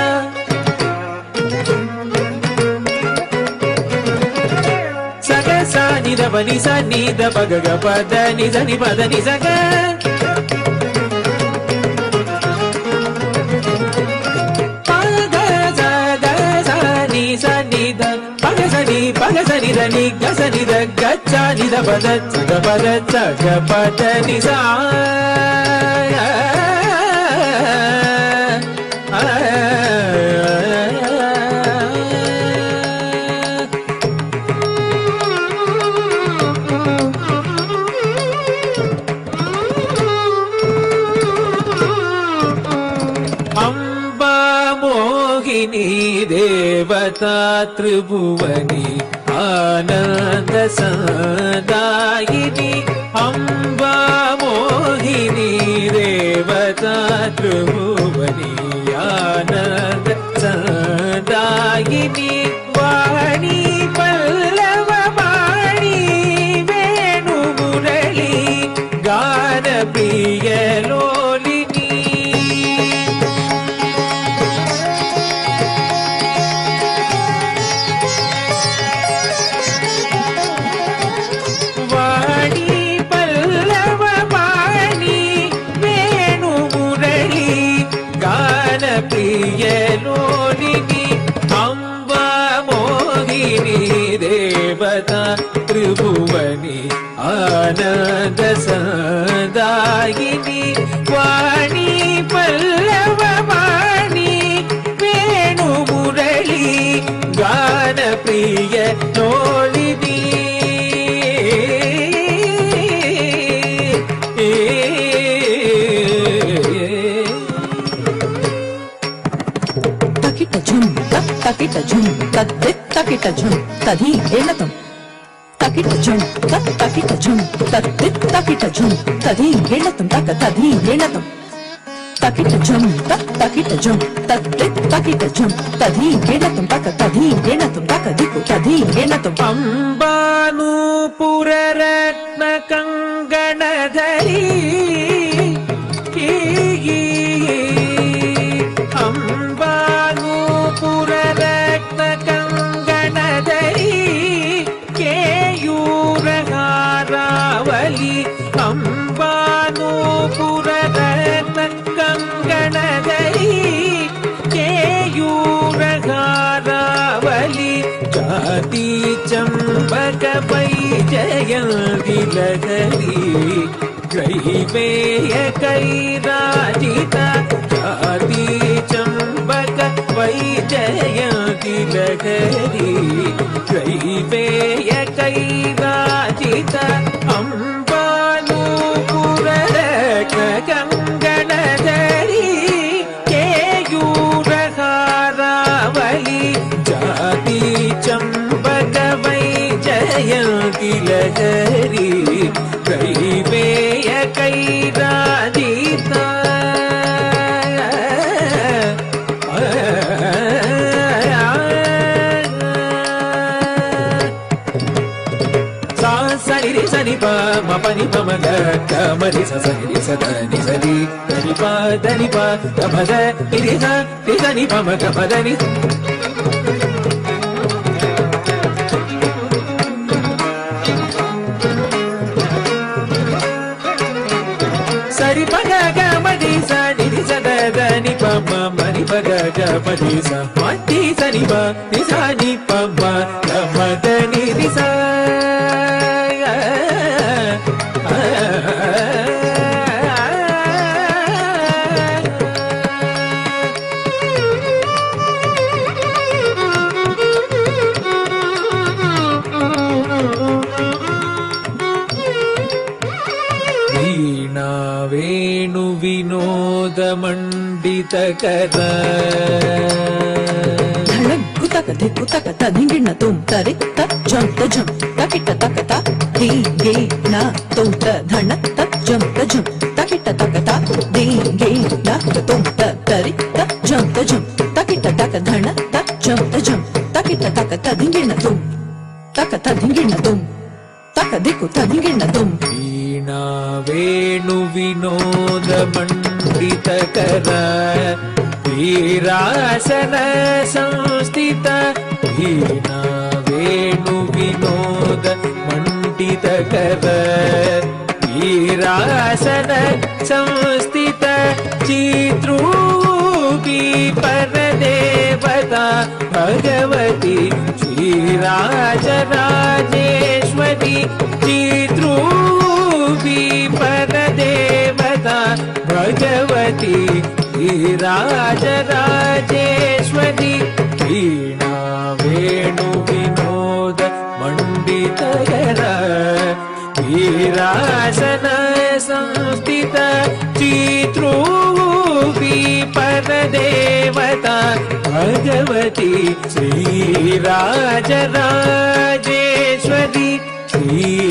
नि the बनि स नि the प ग ग प द नि ध नि प द नि स ग प ग स ग स नि द प ग स नि द नि ग स नि द ग च नि द प द च ग प द च ग प द नि सा देवता त्रिभुवनी आनंद सदायिनी अम्बा मोहिनी देवता त्रिभुवनी आनंद सदायिनी वाणी पल्लव वाणी वेणु मुरली गान प्रिय लोलिनी प्रिय लोलिनी अम्बा मोहिनी देवता त्रिभुवनी आनंद सदायिनी वाणी पल्लव वाणी वेणु मुरली गान प्रिय लोलिनी takitta jhum tadit takitta jhum tadhi elatam takitta jhum tat takitta jhum tadit takitta jhum tadhi elatam tadhi elatam takitta jhum tat takitta jhum tadit takitta jhum tadhi elatam tadhi elatam takadiku tadhi elatam ಅಂಬಾನೂಪುರ ರತ್ನ ಕಂಗಣಧರಿ ಅಂಬಾನೂಪುರ ರತ್ನ ಕಂಗಣಧರಿ ಕೇಯೂರ ಹಾರಾವಲಿ ಅಂಬಾನೂಪುರ ರತ್ನ ಕಂಗಣಧರಿ ಕೇಯೂರ ಹಾರಾವಲಿ ಜಾತಿ ಚಂಬಕ pi ಜಯಂತಿ ಲಹರಿ ಗ್ರಹಿಮೇಯ ಕೈರಾಜಿತ ಜಾತಿ ಚಂಬಕ pi ಜಯಂತಿ ಲಹರಿ ಗ್ರಹಿಮೇಯ ಕೈರಾಜಿತ ಅಂಬಾನೂಪುರ ಕಂಗಣಧರಿ ಕೇಯೂರ ಹಾರಾವಲಿ ಜಾತಿ ಚಂಬಕ Y ಜಯಂತಿ ಲಹರಿ ಕೈವೇಯ ಕೈರಾಜಿತ ಸರಿ ಸರಿ ಪ ಮಪನಿ ಪಮಗ ಕಮರಿ ಸರಿ ಸದನಿ ಸರಿ ಧನಿ ಪ ಧನಿ ಪ ಗಮದ ಇರಿ ಸ ಧನಿ ಪಮ ಗಮದನಿ ಸರಿ ಪಗ ಗಮದಿ ಸ ನಿರಿ ಸದ ಧನಿ ಪಮ ಮನಿ ಪಗ ಗಮದಿ ಸ ಮತಿ ಸನಿ ಪ ನಿಸಾನಿ ಪಮ ಗಮದ ನಿರಿ ಸ ವೀಣಾ ವೇಣು ವಿನೋದ ಮಂಡಿತ ಕರ ಕುತಕ ಧಿಂಗಿಣ್ಣ ತುಂ ತರಿ ತ ಜಂ ತಕಿಟ್ಟ ತಕತ ಧೀಗೆ ನ ತುಂ ತ ಧಣ ತ ಜಂ ತಕಿಟ್ಟ ತಕತ ಧೀಗೆ ನ ತುಂ ತ ತರಿ ತ ಜಂ ತಕಿಟ್ಟ ತಕ ಧಣ ತ ಜಂ ತಕಿಟ್ಟ ತಕತ ಧಿಂಗಿಣ್ಣ ತುಂ ತಕತ ಧಿಂಗಿಣ್ಣ ತುಂ ತಕ ದಿಕ್ಕು ತ ಧಿಂಗಿಣ್ಣ ತುಂ ವೀಣಾ ವೇಣು ವಿನೋದ ಮಂಡಿತ ಕರ ವೀರಾಸನ ಸಂಸ್ಥಿತ ವೀಣಾ ವೇಣು ವಿನೋದ ಮಂಡಿತ ಕರ ವೀರಾಸನ ಸಂಸ್ಥಿತ ಚಿತ್ರೂಪಿ ಪರದೇವತಾ ಭಗವತಿ ಶ್ರೀರಾಜರಾಜೇಶ್ವರಿ ಚಿತ್ರೂಪಿ ಪರದೇವತಾ ಭಗವತಿ ಶ್ರೀರಾಜರಾಜೇಶ್ವರಿ ವೀಣಾ ವೇಣು ವಿನೋದ ಮಂಡಿತಕರ ವೀರಾಸನ ಸಂಸ್ಥಿತ ಚಿತ್ರೂಪಿ ಪರದೇವತಾ Bhagavati Sri Rajarajeshwari Sri Rajarajeshwari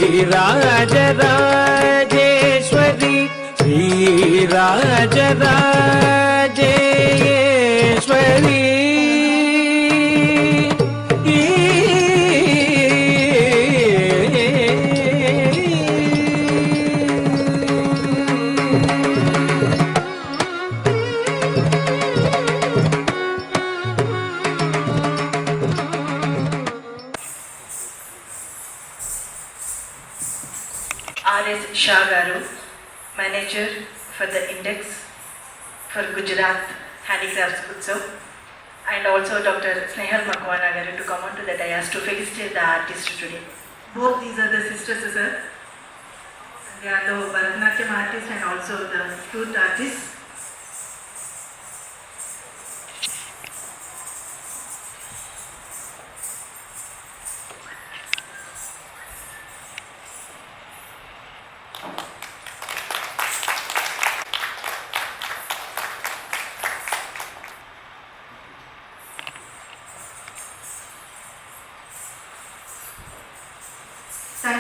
Sri Rajarajeshwari R.S. Shah Garu, Manager for the Index for Gujarat Handicrafts Utsav, and also Dr. Snehal Makwana Garu to come on to the dais to felicitate the artist today. Both these are the sisters, sir. They are the Bharatanatyam artists and also the flute artists.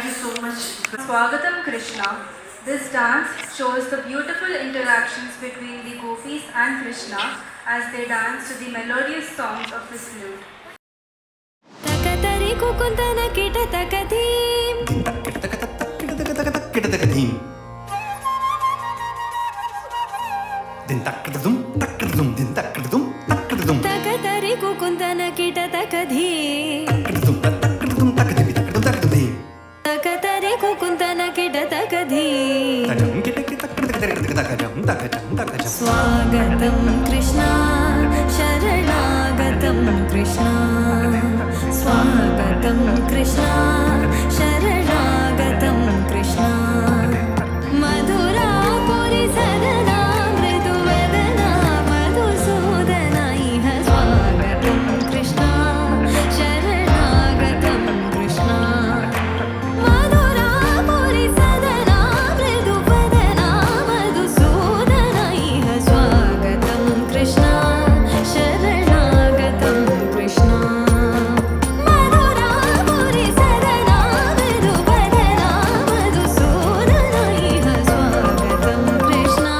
Thank you so much. Swagatam Krishna. This dance shows the beautiful interactions between the gopis and Krishna as they dance to the melodious songs of his flute. Takatari kukundana kita takadim. Takatari kukundana kita takadim. Takatari kukundana kita takadim. Swagatam Krishna, Sharanagatam Krishna. Swagatam Krishna, Sharanagatam Krishna. Madhura Puri Sadana Mridu Vedana Madhusudana Iha Swagatam Krishna, Sharanagatam Krishna. Madhura Puri Sadana Mridu Vedana Madhusudana Iha Swagatam Krishna, Sharanagatam Krishna. Madhura Puri Sadana Mridu Vedana Madhusudana Iha Swagatam Krishna,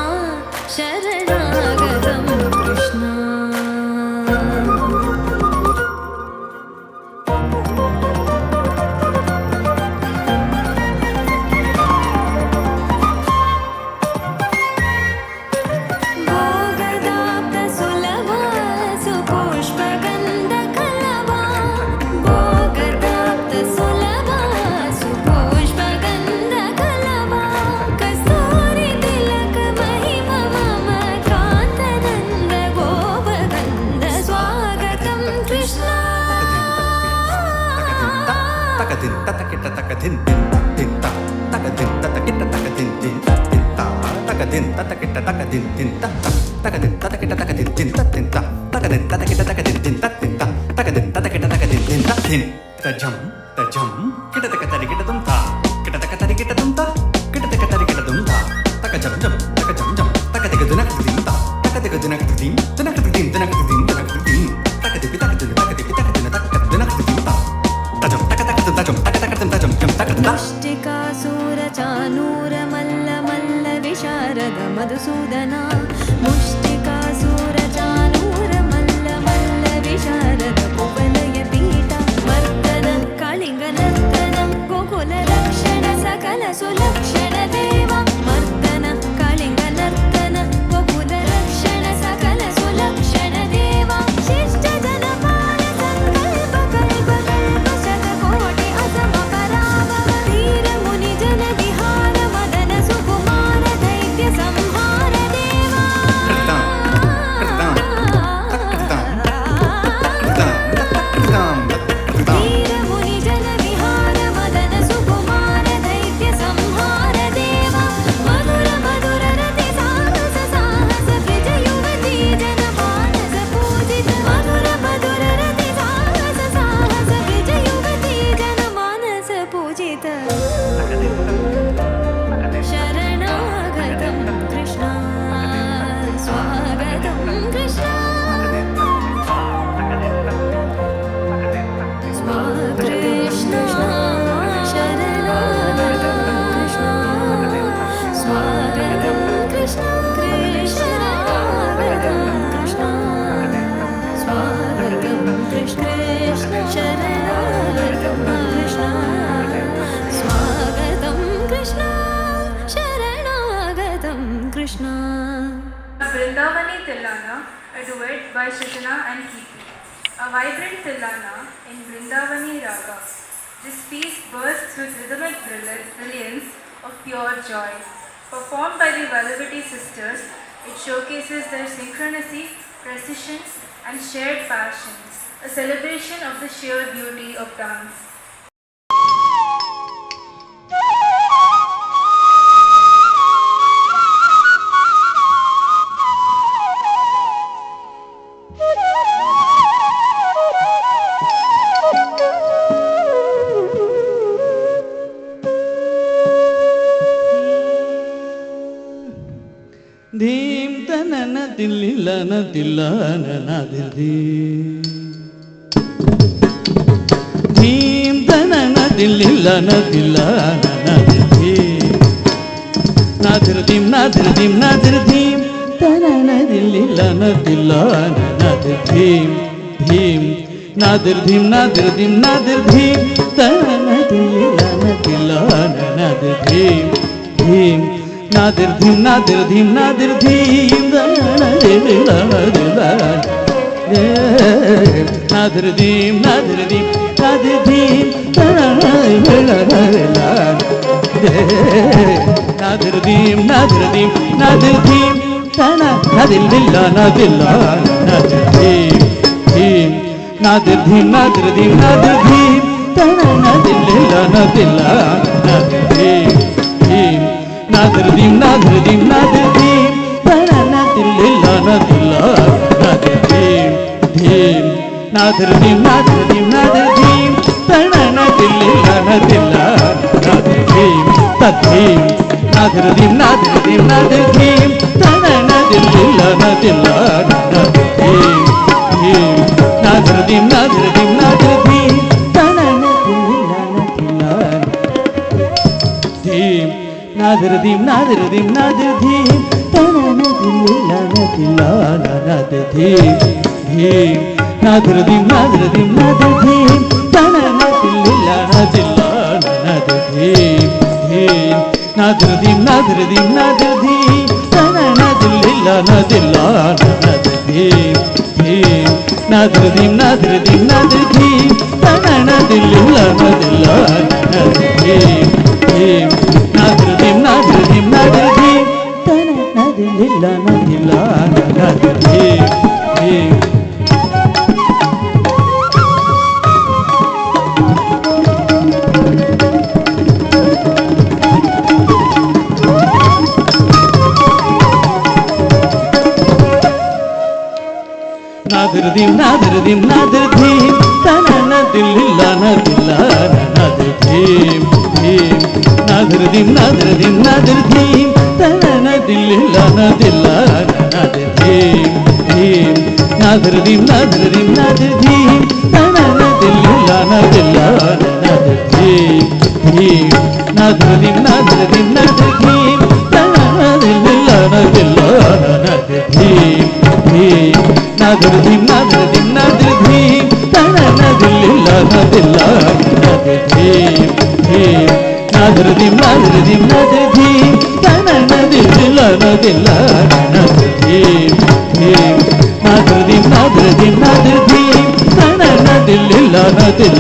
Sharanagatam Krishna. Bhogadapta sulava supushpagandha kalava. Bhogadapta sulava supushpagandha kalava. Kasturi tilaka mahima mama kantananda gopagandha. Swagatam Krishna. मुष्टिकासुरचानूर मल्ल मल्ल विशारद मधुसूदना. मुष्टिकासुरचानूर मल्ल मल्ल विशारद कुवलय पीठ. मर्दन कलिंग नर्तन गोकुल रक्षण सकल सुलक्षण देवा. मर्दन कलिंग नर्तन गोकुल रक्षण सकल सुलक्षण देवा. शिष्ट जनपाल संकल्प कल्प कल्प शतकोटि असम पराभव. धीर मुनि जन विहार मदन सुकुमार दैत्य संहार देवा. धीर मुनि जन विहार मदन सुकुमार दैत्य संहार देवा. मधुर मधुर रति साहस साहस ब्रज युवती जन मानस पूजित. मधुर मधुर रति साहस साहस ब्रज युवती जन मानस पूजित. शरणागतं कृष्ण स्वागतं कृष्ण. कृष्ण शरणागतं कृष्ण स्वागतं कृष्ण. कृष्णागतं कृष्ण स्वागतं कृष्ण. शरणागतं कृष्ण स्वागतं Krishna. शरणागतं Krishna. Vrindavani Tillana, a duet by Srijana and Keepi. A vibrant Tillana in Vrindavani Raga. This piece bursts with rhythmic brilliance of pure joy. Performed by the Valavati sisters, it showcases their synchronicity, precision, and shared passion, a celebration of the sheer beauty of dance. ಧೀಂ ತನನ ತಿಲ್ಲಿಲ್ಲನ ತಿಲ್ಲನ ಧೀಂ ತನನ ದಿಲ್ಲಿಲ್ಲ ನದಿಲ್ಲ ನದಿರ್ಧೀಂ ನಾದಿರ್ಧೀಂ ನಾದಿರ್ಧೀಂ ನಾದಿರ್ಧೀಂ ತನನದಿಲ್ಲಿಲ್ಲ ನದಿಲ್ಲ ನದಿರ್ಧೀಂ ಧೀಂ ನಾದಿರ್ಧೀಂ ನಾದಿರ್ಧೀಂ ನಾದಿರ್ಧೀಂ ತನನದಿಲ್ಲಿಲ್ಲ ನದಿಲ್ಲ ನದಿರ್ಧೀಂ ಧೀಂ ನಾದಿರ್ಧೀಂ ನಾದಿರ್ಧೀಂ ನಾದಿರ್ಧೀಂ ತನನದಿಲ್ಲಿಲ್ಲ ನದಿಲ್ಲ ನಾದಿರ್ಧೀಂ ನಾದಿರ್ಧೀಂ ನಾದಿರ್ಧೀಂ ನಾದಿರ್ಧೀಂ ನಾದಿರ್ಧೀಂ ನಾದಿರ್ಧೀಂ ತನ ನದಿಲ್ಲ ನದಿಲ್ಲ ನಾದಿರ್ಧೀಂ ಧೀಂ ನಾದಿರ್ಧೀಂ ನಾದಿರ್ಧೀಂ ನಾದಿರ್ಧೀಂ ತನ ನದಿಲ್ಲ ನದಿಲ್ಲ ನಾದಿರ್ಧೀಂ ಧೀಂ ನಾದಿರ್ಧೀಂ ನಾದಿರ್ಧೀಂ ನಾದಿರ್ಧೀಂ ತನ ನದಿಲ್ಲ ನದಿಲ್ಲ ನಾದಿರ್ಧೀಂ ಧೀಂ ನಾದಿರ್ಧೀಂ ನಾದಿರ್ಧೀಂ ನಾದಿರ್ಧೀಂ ತನ ನದಿಲ್ಲ ನದಿಲ್ಲ ನಾದಿರ್ಧೀಂ ತದ್ಧೀಂ ನಾದಿರ್ಧೀಂ ನಾದಿರ್ಧೀಂ ನಾದಿರ್ಧೀಂ ತನ ನದಿಲ್ಲ ನದಿಲ್ಲ ನಾದಿರ್ಧೀಂ ಧೀಂ ನಾದಿರ್ಧೀಂ ನಾದಿರ್ಧೀಂ ನಾದಿರ್ಧೀಂ ತನ ನದಿಲ್ಲ ನದಿಲ್ಲ ಧೀಂ ನಾದಿರ್ಧೀಂ ನಾದಿರ್ಧೀಂ ನಾದಿರ್ಧೀಂ ತನ ನದಿಲ್ಲ ನದಿಲ್ಲ ನಾದಿರ್ಧೀಂ ಧೀಂ ನಾದಿರ್ಧೀಂ ನಾದಿರ್ಧೀಂ ನಾದಿರ್ಧೀಂ ತನ ನದಿಲ್ಲ ನದಿಲ್ಲ ನಾದಿರ್ಧೀಂ ಧೀಂ ನಾದಿರ್ಧೀಂ ನಾದಿರ್ಧೀಂ ನಾದಿರ್ಧೀಂ ತನ ನದಿಲ್ಲ ನದಿಲ್ಲ ನಾದಿರ್ಧೀಂ ಧೀಂ ನಾದಿರ್ಧೀಂ ನಾದಿರ್ಧೀಂ ನಾದಿರ್ಧೀಂ ತನ ನದಿಲ್ಲ ನದಿಲ್ಲ ನಾದಿರ್ಧೀಂ ಧೀಂ ನಾದಿರ್ಧೀಂ ನಾದಿರ್ಧೀಂ ನಾದಿರ್ಧೀಂ ತನ ನದಿಲ್ಲ ನದಿಲ್ಲ ನಾದಿರ್ಧೀಂ ಧೀಂ ನಾದಿರ್ಧೀಂ ನಾದಿರ್ಧೀಂ ನಾದಿರ್ಧೀಂ ತನ ನದಿಲ್ಲ ನದಿಲ್ಲ ನಾದಿರ್ಧೀಂ ಧೀಂ ನಾದಿರ್ಧೀಂ ನಾದಿರ್ಧೀಂ ನಾದಿರ್ಧೀಂ ತನ ನದಿಲ್ಲ ನದಿಲ್ಲ ನಾದಿರ್ಧೀಂ ಧೀಂ ನಾದಿರ್ಧೀಂ ನಾದಿರ್ಧೀಂ ನಾದಿರ್ಧೀಂ ತನ ನದಿಲ್ಲ ನದಿಲ್ಲ ನಾದಿರ್ಧೀಂ ಧೀಂ ನಾದಿರ್ಧೀಂ ನಾದಿರ್ಧೀಂ ನಾದಿರ್ಧೀಂ ತನ ನದಿಲ್ಲ ನದಿಲ್ಲ ನಾದಿರ್ಧೀಂ ಧೀಂ ನಾದಿರ್ಧೀಂ ನಾದಿರ್ಧೀಂ ನಾದಿರ್ಧೀಂ ತನ ನದಿಲ್ಲ ನದಿಲ್ಲ ನಾದಿರ್ಧೀಂ ಧೀಂ ನಾದಿರ್ಧೀಂ ನಾದಿರ್ಧೀಂ ನಾದಿರ್ಧೀಂ ತನ ನದಿಲ್ಲ ನದಿಲ್ಲ ನಾದಿರ್ಧೀಂ ಧೀಂ ನಾದಿರ್ಧೀಂ ನಾದಿರ್ಧೀಂ ನಾದಿರ್ಧೀಂ ತನ ನದಿಲ್ಲ ನದಿಲ್ಲ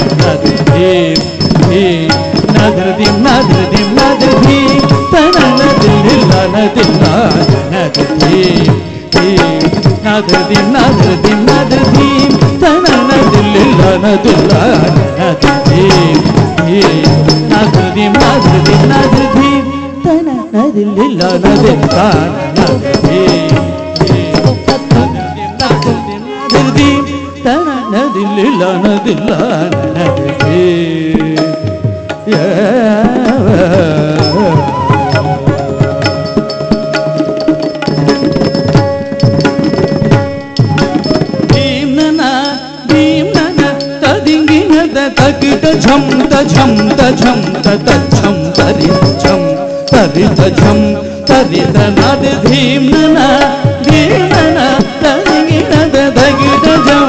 ನಾದಿರ್ಧೀಂ ಧೀಂ ನಾದಿರ್ಧೀಂ ನಾದಿರ್ಧೀಂ ನಾದಿರ್ಧೀಂ ತನ ನದಿಲ್ಲ ನದಿಲ್ಲ ನಾದಿರ್ಧೀಂ ಧೀಂ ನಾದಿರ್ಧೀಂ ನಾದಿರ್ಧೀಂ ನಾದಿರ್ಧೀಂ ತನ ನದಿಲ್ಲ ನದಿಲ್ಲ ನಾದಿರ್ಧೀಂ ಧೀಂ ನಾದಿರ್ಧೀಂ ನಾದಿರ್ಧೀಂ ನಾದಿರ್ಧೀಂ ತನ ನದಿಲ್ಲ ನದಿಲ್ಲ ನಾದಿರ್ಧೀಂ ನಾದಿರ್ಧೀಂ ತನ ನದಿಲ್ಲ ನದಿಲ್ಲ ನಾದಿರ್ಧೀಂ ತಗಿಟ ಝಂ ತ ಝಂ ತ ಝಂ ತ ತ ಝಂ ತರಿ ಝಂ ತರಿ ತ ಝಂ ತರಿ ತ ನಾದ ಧೀಂ ನನ ಧೀಂ ನನ ತಗಿಟ ತಗಿಟ ಝಂ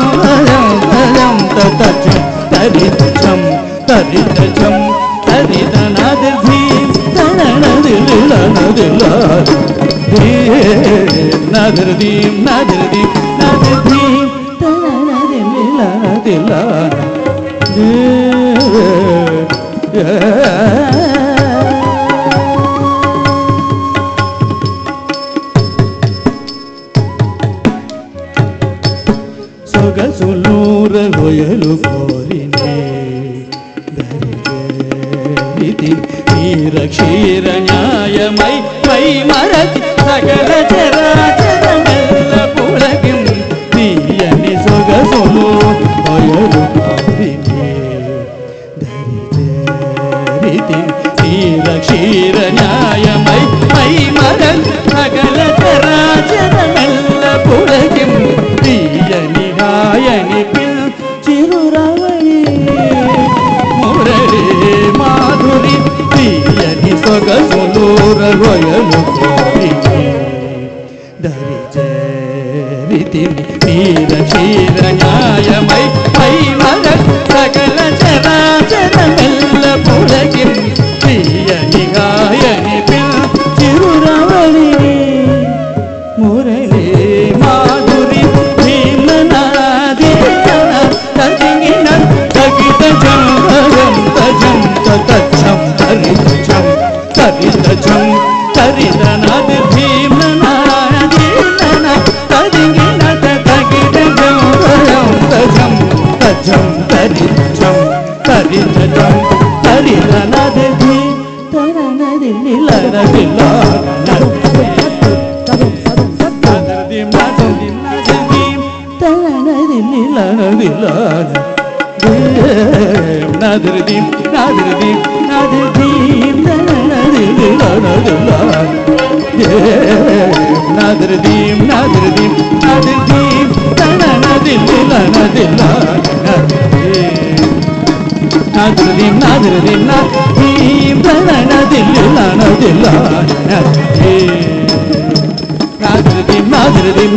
ಝಂ ಝಂ ತ ತ ಝಂ ತರಿ ತ ಝಂ ತರಿ ತ ಝಂ ತರಿ ತ ನಾದ ಧೀಂ ತನ ನದಿಲ್ಲ ನದಿಲ್ಲ ಧೀಂ ನಾದರ್ ಧೀಂ ನಾದರ್ ಧೀಂ ನಾದರ್ ಧೀಂ ತನ ನದಿಲ್ಲ ನದಿಲ್ಲ ಸೊಗಸು ನೂರ ಹೊಯಲು ಕೋರಿನೆ ಧರಿಗೆ ಕ್ಷೀರ ಕ್ಷೀರ ನ್ಯಾಯ ಮೈ ಮೈ ಮರತಿ ಸಕಲ ಚರಾಚರಮೆಲ್ಲ ಪುಳಗಿಂ ನೀಯನಿ ಸೊಗಸು ಹೊಯಲು ಕೋರಿನೆ ಧರಿಗೆ ಕ್ಷೀರ ಕ್ಷೀರ ನ್ಯಾಯ ಮೈ ಮೈ ಮರತಿ ಸಕಲ ಚರಾಚರಮೆಲ್ಲ ಪುಳಗಿಂ ನೀಯನಿ ಹಾಯನಿ ಚಿರುರವಳಿ ಮುರಳಿ పురగొయలు కోరికే దరిజేరితి మీర క్షీర న్యాయమై పైమర సకల చరాచరమెల్ల పులకి ప్రియని గాయని చిరురవళి మురళి మాధురి భీమనాది తగిన తగిత జం తచ్చం తరితం తరితం తరితనాద భీమనాది తగిన తగిత జం తచ్చం తరితం తరితం తరితనాద భీ తరనది నిలరదిల నాదరదీం నాదరదీం నాదరదీం నాదరదీం నాదరదీం నాదరదీం నాదరదీం నాదరదీం నాదరదీం నాదరదీం నాదరదీం నాదరదీం నాదరదీం నాదరదీం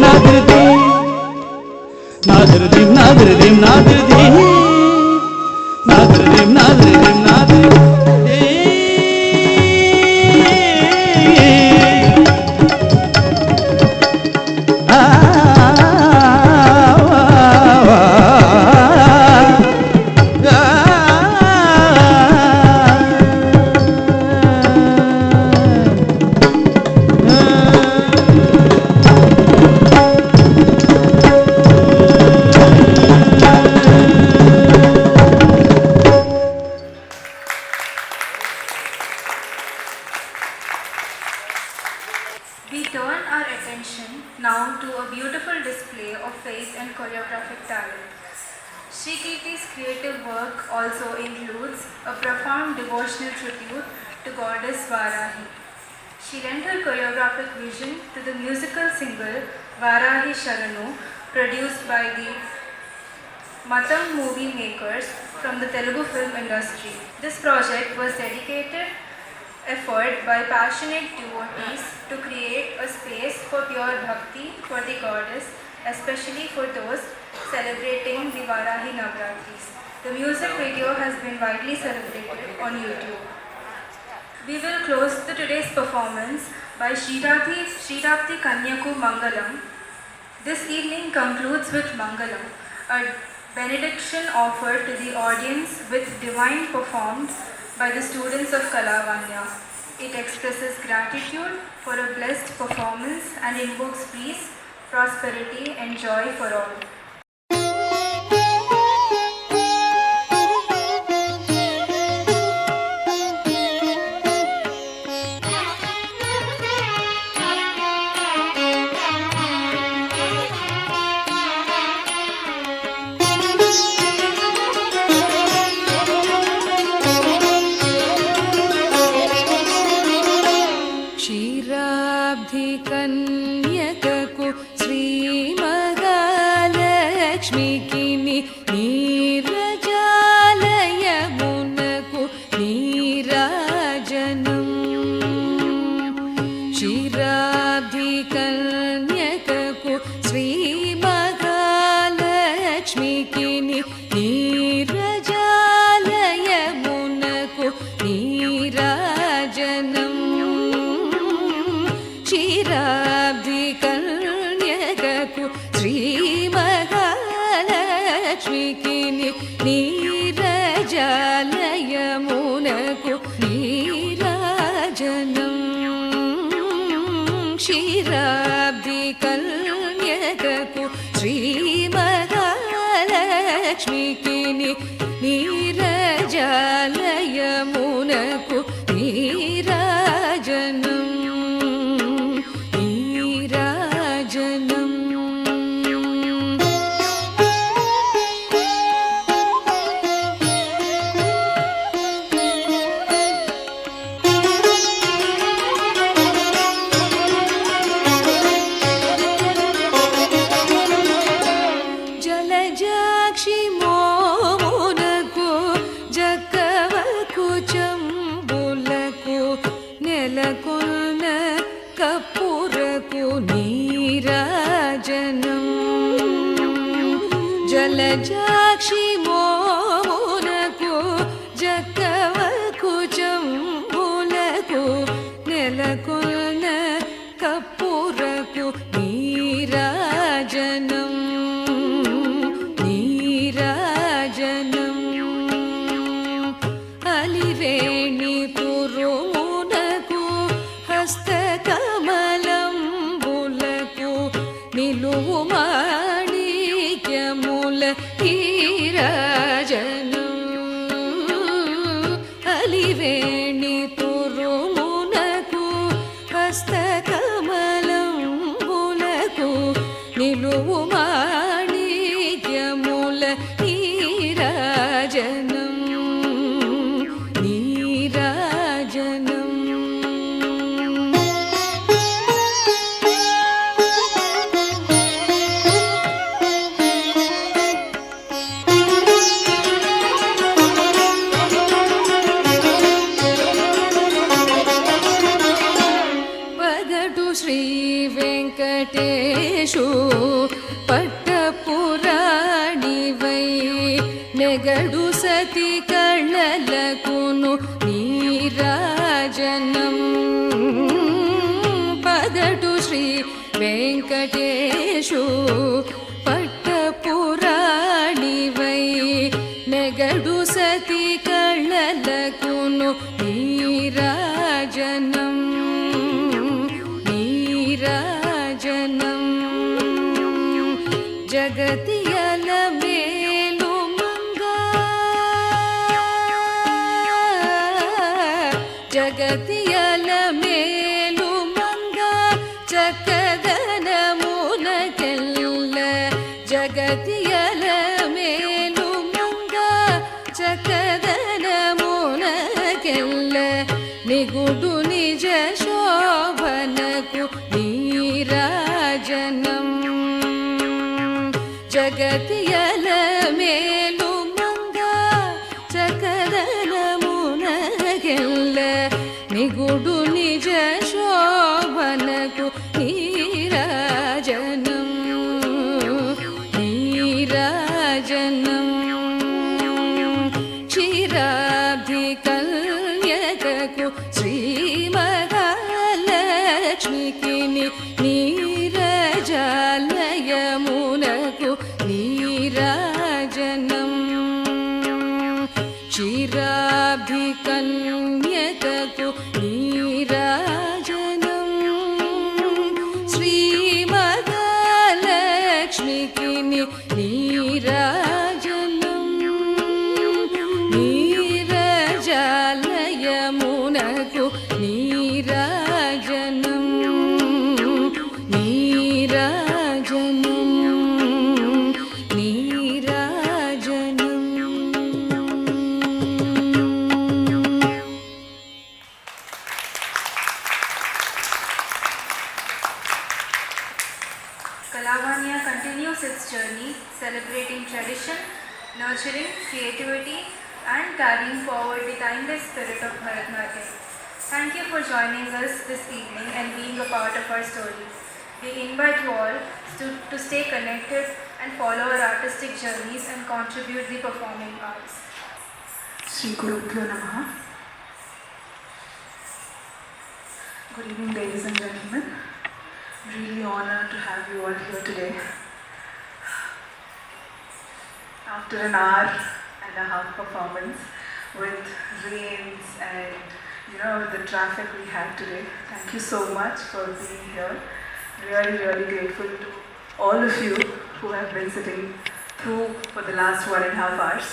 నాదరదీం నాదరదీం నాదరదీం నాదరదీం We turn our attention now to a beautiful display of faith and choreographic talent. Sri Kirti's creative work also includes a profound devotional tribute to goddess Varahi. She lent her choreographic vision to the musical single Varahi Sharanu, produced by the Matam movie makers from the Telugu film industry. This project was dedicated effort by passionate devotees to create a space for pure bhakti for the goddess, especially for those celebrating the Varahi Navratris. The music video has been widely celebrated on YouTube. We will close today's performance by Srirapti Kanyaku Mangalam. This evening concludes with Mangalam, a benediction offered to the audience with divine performed by the students of Kalavanya. It expresses gratitude for a blessed performance and invokes peace, prosperity and joy for all. క్షీరాబ్ధికన్యకకు Shri మహాలక్ష్మికి నీరజాలయమునకు నీరాజనం. క్షీరాబ్ధికన్యకకు శ్రీ మహాలక్ష్మికి నీరజాలయమునకు నీరాజనం. క్షీరాబ్ధికన్యకకు శ్రీ మహాలక్ష్మికి నీరజాలయమునకు నీరాజనం. క్షీరాబ్ధికన్యకకు శ్రీ మహాలక్ష్మికి నీరజాలయమునకు నీరాజనం. నీరాజనం. నెలకొన్న కప్పురకు నీరాజనం జలజాక్షి మోమునకు జక్కవకు జంబులకు నెలకొన్న కప్పురకు నీరాజనం నీరాజనం అలివేణి పురుమునకు హస్తకమలంబులకు నిలువు మాణిక్యముల నీరాజనం అలివేణి పురుమునకు హస్తకమలంబులకు నిలువు మాణిక్యముల నీరాజనం నీరాజనం పగడు శ్రీ వెంకటేశు పట్టపురాణివై నెగడు సతి కళ్ళలకును నీరాజనం పగడు శ్రీ వెంకటేశు పట్టపురాణివై నెగడు సతి కళ్ళలకును నీరాజనం నీరాజనం జగతియల మేలు మంగా జగతియల మేలు మంగా చక్కదనమునకెల్ల జగతియల మేలు మంగా చక్కదనమునకెల్ల నిగుడు నిజ శోభనకు నీరాజనం జగతియల మేలు మంగా చకదనమునకెల్ల నిగుడు నిజ శోభనకు నీరాజనం నీరాజనం క్షీరాబ్ధి కన్యకకు శ్రీ మహాలక్ష్మికి నీరజాలయమునకు నీరాజనం క్షీరాబ్ధి కన్యకకు నీరాజనం శ్రీ మహాలక్ష్మికి నీరాజనం నీరజాలయమునకు నీరాజనం నీరాజనం నీరాజనం Kalavanya continues its journey, celebrating tradition, nurturing creativity, and carrying forward the timeless spirit of Bharatanatyam. Thank you for joining us this evening and being a part of our story. We invite you all to stay connected and follow our artistic journeys and contribute the performing arts. Shri Gurubhyo Namaha. Good evening, ladies and gentlemen. Really honored to have you all here today. After an hour and a half performance with rains and the traffic we had today, thank you so much for being here. Really, really grateful to all of you who have been sitting through for the last 1.5 hours.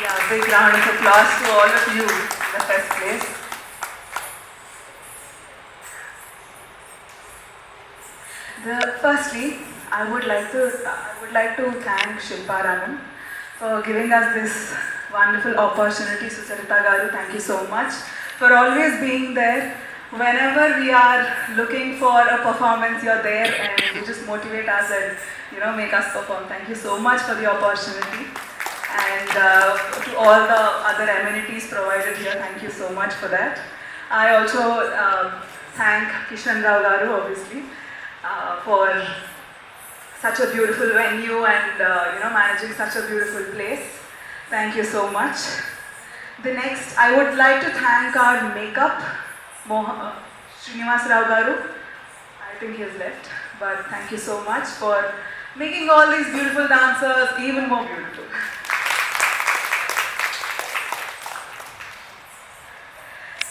Yeah, big round of applause to all of you in the first place. Firstly, I would like to thank Shilpa Ranam for giving us this wonderful opportunity. Sucharita Garu, thank you so much for always being there. Whenever we are looking for a performance, you're there and you just motivate us and make us perform. Thank you so much for the opportunity. And to all the other amenities provided here, thank you so much for that. I also thank Kishan Rao Garu, obviously, for such a beautiful venue and managing such a beautiful place. Thank you so much. The next, I would like to thank our makeup, Srinivas Rao Garu. I think he has left, but thank you so much for making all these beautiful dancers even more beautiful.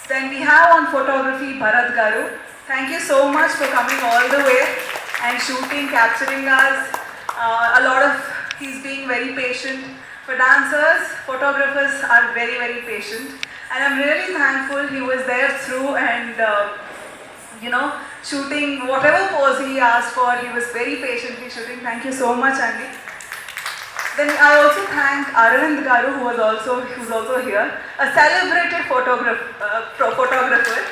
Then we have on photography Bharat Garu. Thank you so much for coming all the way and shooting, capturing us. He's being very patient. For dancers, photographers are very, very patient. And I'm really thankful he was there through and, shooting whatever pose he asked for. He was very patiently shooting. Thank you so much, Andy. Then I also thank Aravind Garu, who's also here, a celebrated photographer.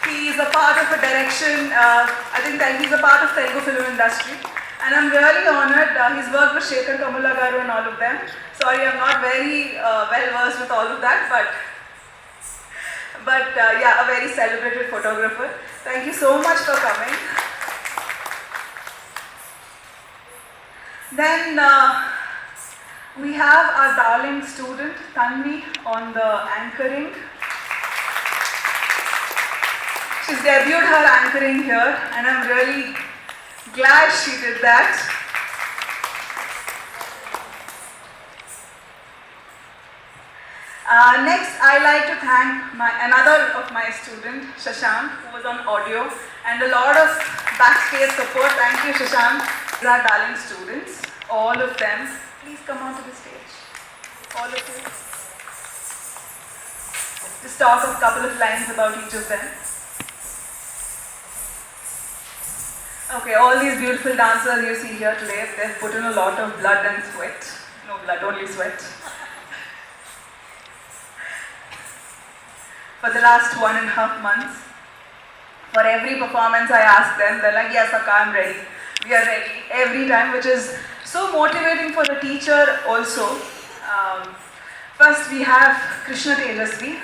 He is a part of a direction, I think that he's a part of Telugu film industry. And I'm really honored. He's worked with Shekhar Kamula Garu and all of them. Sorry, I'm not very well versed with all of that, but a very celebrated photographer. Thank you so much for coming. Then we have our darling student Tanvi on the anchoring. She's debuted her anchoring here, and I'm really glad she did that. Next, I like to thank another of my student, Shashank, who was on audio, and a lot of backstage support. Thank you, Shashank. These are darling students, all of them. Please come onto the stage, all of you. Just talk a couple of lines about each of them. Okay, all these beautiful dancers you see here today, they've put in a lot of blood and sweat. No blood, only sweat. For the last 1.5 months. For every performance I ask them, they're like, yes, Akka, I'm ready. We are ready every time, which is so motivating for the teacher also. First we have Krishna Tejasvi,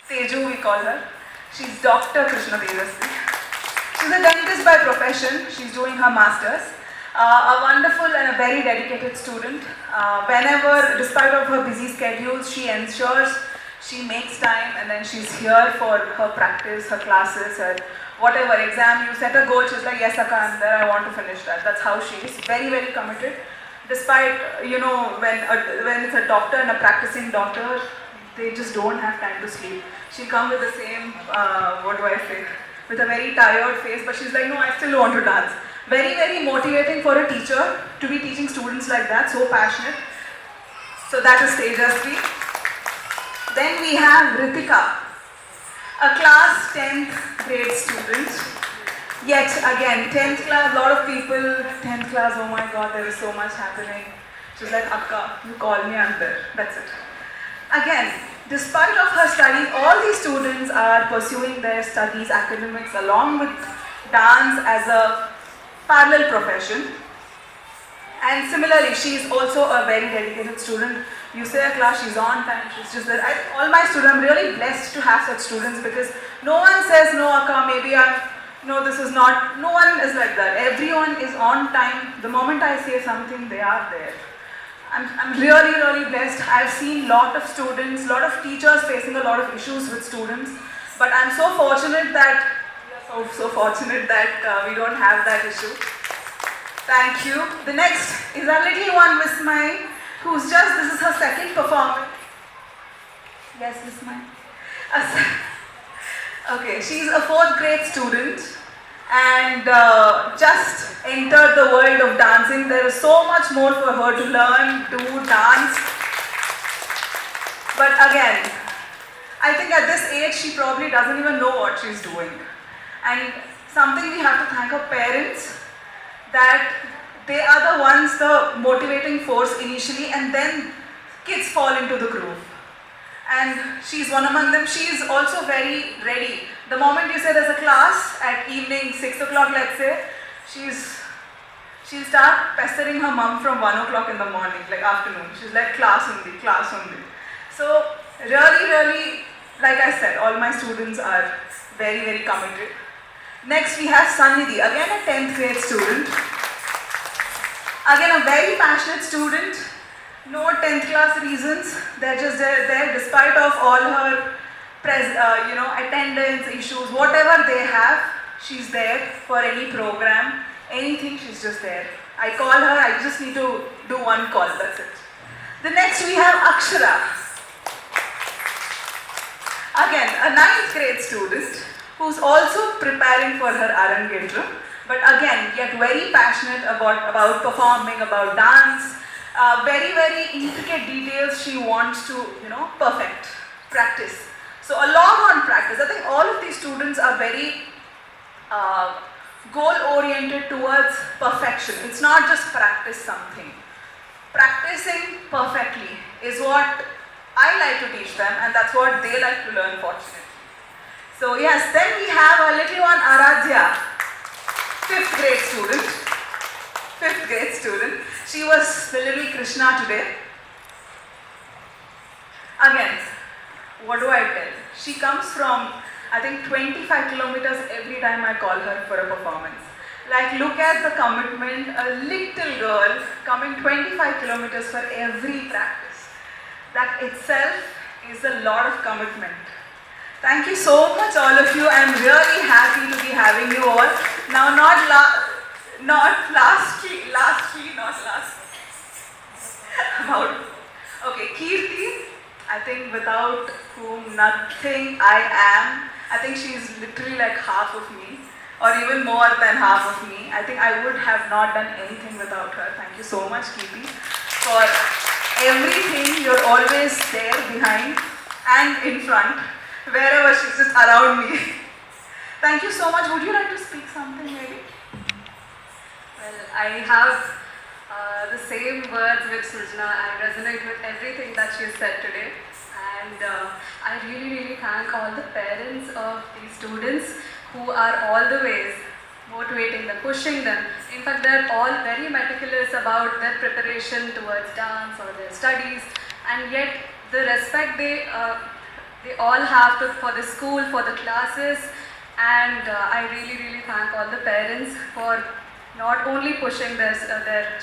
Teju we call her. She's Dr. Krishna Tejasvi. She's a dentist by profession. She's doing her masters. A wonderful and a very dedicated student. Whenever, despite of her busy schedules, she ensures she makes time, and then she's here for her practice, her classes, her whatever exam. You set a goal, she's like, yes, Akka, I'm there, I want to finish that. That's how she is. Very, very committed. Despite, when it's a doctor and a practicing doctor, they just don't have time to sleep. She'll come with the same, with a very tired face, but she's like, no, I still want to dance. Very, very motivating for a teacher to be teaching students like that, so passionate. So that is Tejasvi. Then we have Ritika, a class 10th grade student. Yet again, 10th class, a lot of people, 10th class, oh my god, there is so much happening. She's like, Akka, you call me, I'm there. That's it. Again, despite of her studies, all these students are pursuing their studies, academics, along with dance as a parallel profession. And similarly, she is also a very dedicated student. You say a class, she's on time, she's just there. All my students, I'm really blessed to have such students because no one says, no, Akka, maybe this is not, no one is like that. Everyone is on time. The moment I say something, they are there. I'm really, really blessed. I've seen a lot of students, a lot of teachers facing a lot of issues with students. But I'm so fortunate that, we don't have that issue. Thank you. The next is our little one, Vismay, this is her second performance. Yes, Vismay. Okay, she's a 4th grade student and just entered the world of dancing. There is so much more for her to learn, do, dance. But again, I think at this age, she probably doesn't even know what she's doing. And something we have to thank her parents, that they are the ones, the motivating force initially, and then kids fall into the groove. And she's one among them. She is also very ready. The moment you say there's a class at evening, 6 o'clock, let's say, she's she'll start pestering her mom from 1 o'clock in the morning, like afternoon. She's like, class only, class only. So really, like I said, all my students are very, very committed. Next we have Sannidhi, again a 10th grade student. Again a very passionate student. No 10th class reasons. They're just there despite of all her attendance issues, whatever they have, she's there for any program, anything, she's just there. I call her, I just need to do one call, that's it. The next we have Akshara. Again, a 9th grade student who's also preparing for her Arangetram, but again, yet very passionate about performing, about dance, very, very intricate details she wants to, perfect, practice. So a lot on practice. I think all of these students are very goal-oriented towards perfection. It's not just practice something. Practicing perfectly is what I like to teach them, and that's what they like to learn, fortunately. So yes, then we have a little one, Aradhya, 5th grade student. 5th grade student. She was the little Krishna today. Again, what do I tell? She comes from, I think, 25 kilometers every time I call her for a performance. Like, look at the commitment, a little girl coming 25 kilometers for every practice. That itself is a lot of commitment. Thank you so much, all of you. I'm really happy to be having you all. Now, okay, Kirti, I think without whom nothing I am. I think she's literally like half of me, or even more than half of me. I think I would have not done anything without her. Thank you so much, Kirti, for everything. You're always there behind and in front, wherever she's just around me. Thank you so much. Would you like to speak something, maybe? Well, I have the same words with Srijana. I resonate with everything that she said today. And I really thank all the parents of these students who are all the ways motivating them, pushing them. In fact, they're all very meticulous about their preparation towards dance or their studies. And yet, the respect they all have for the school, for the classes. And I really thank all the parents for not only pushing their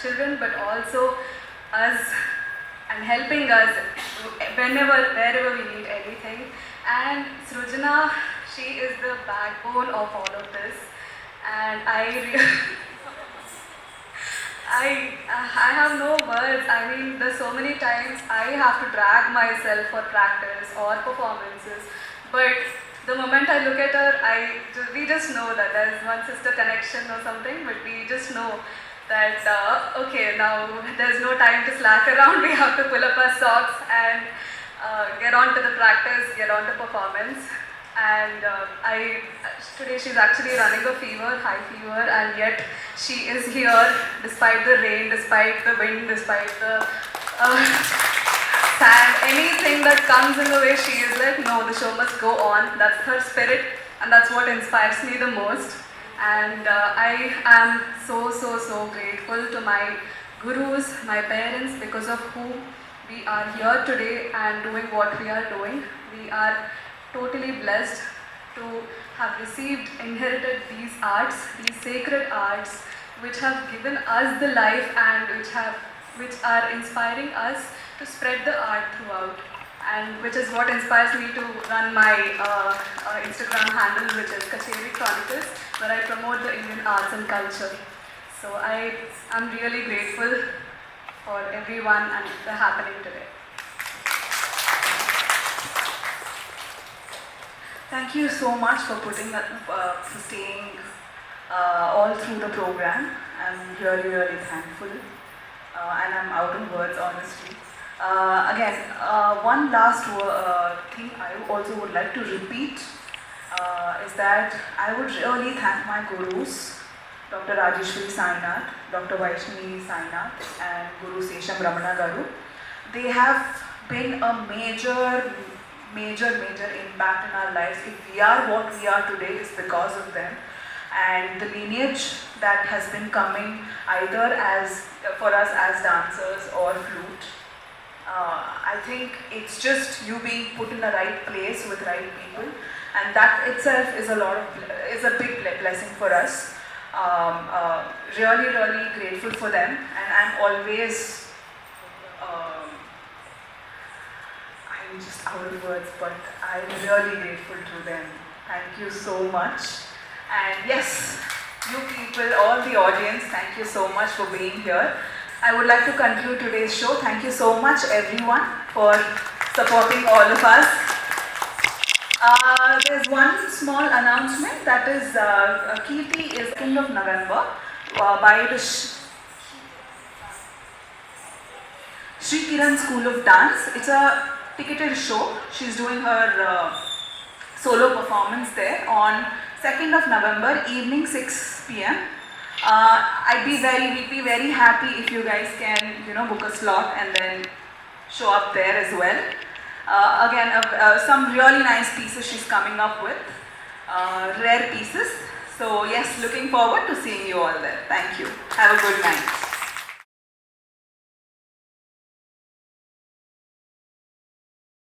children, but also us and helping us wherever we need anything. And Srijana, she is the backbone of all of this. And I have no words. I mean, there's so many times I have to drag myself for practice or performances. But the moment I look at her, we just know that there's one sister connection or something, but we just know that, okay, now there's no time to slack around. We have to pull up our socks and get on to the practice, get on to performance. And today she's actually running a fever, high fever, and yet she is here despite the rain, despite the wind, despite the sand, anything that comes in the way. She is like, no, the show must go on. That's her spirit, and that's what inspires me the most. And I am so grateful to my gurus, my parents, because of whom we are here today and doing what we are doing. We are totally blessed to have inherited these arts, these sacred arts, which have given us the life and which are inspiring us to spread the art throughout, and which is what inspires me to run my Instagram handle, which is Kacheri Chronicles, where I promote the Indian arts and culture. So I am really grateful for everyone and the happening today. Thank you so much for for staying all through the program. I'm really thankful, and I'm out of words, honestly. Again, one last thing I also would like to repeat is that I would really thank my gurus, Dr. Rajeshwari Sainath, Dr. Vaishnavi Sainath, and Guru Sesham Ramana Garu. They have been a major impact in our lives. If we are what we are today, it's because of them. and the lineage that has been coming either as for us as dancers or flute. I think it's just you being put in the right place with right people, and that itself is a big blessing for us. Really, really grateful for them, and I'm always, I'm just out of words, but I'm really grateful to them. Thank you so much. And yes, you people, all the audience, thank you so much for being here. I would like to conclude today's show. Thank you so much everyone for supporting all of us. There's one small announcement, that is Kirti is 2nd of November by the Sri Kiran School of Dance. It's a ticketed show. She's doing her solo performance there on 2nd of November, evening 6 p.m. We'd be very happy if you guys can, book a slot and then show up there as well. Again, some really nice pieces she's coming up with, rare pieces. So yes, looking forward to seeing you all there. Thank you. Have a good night.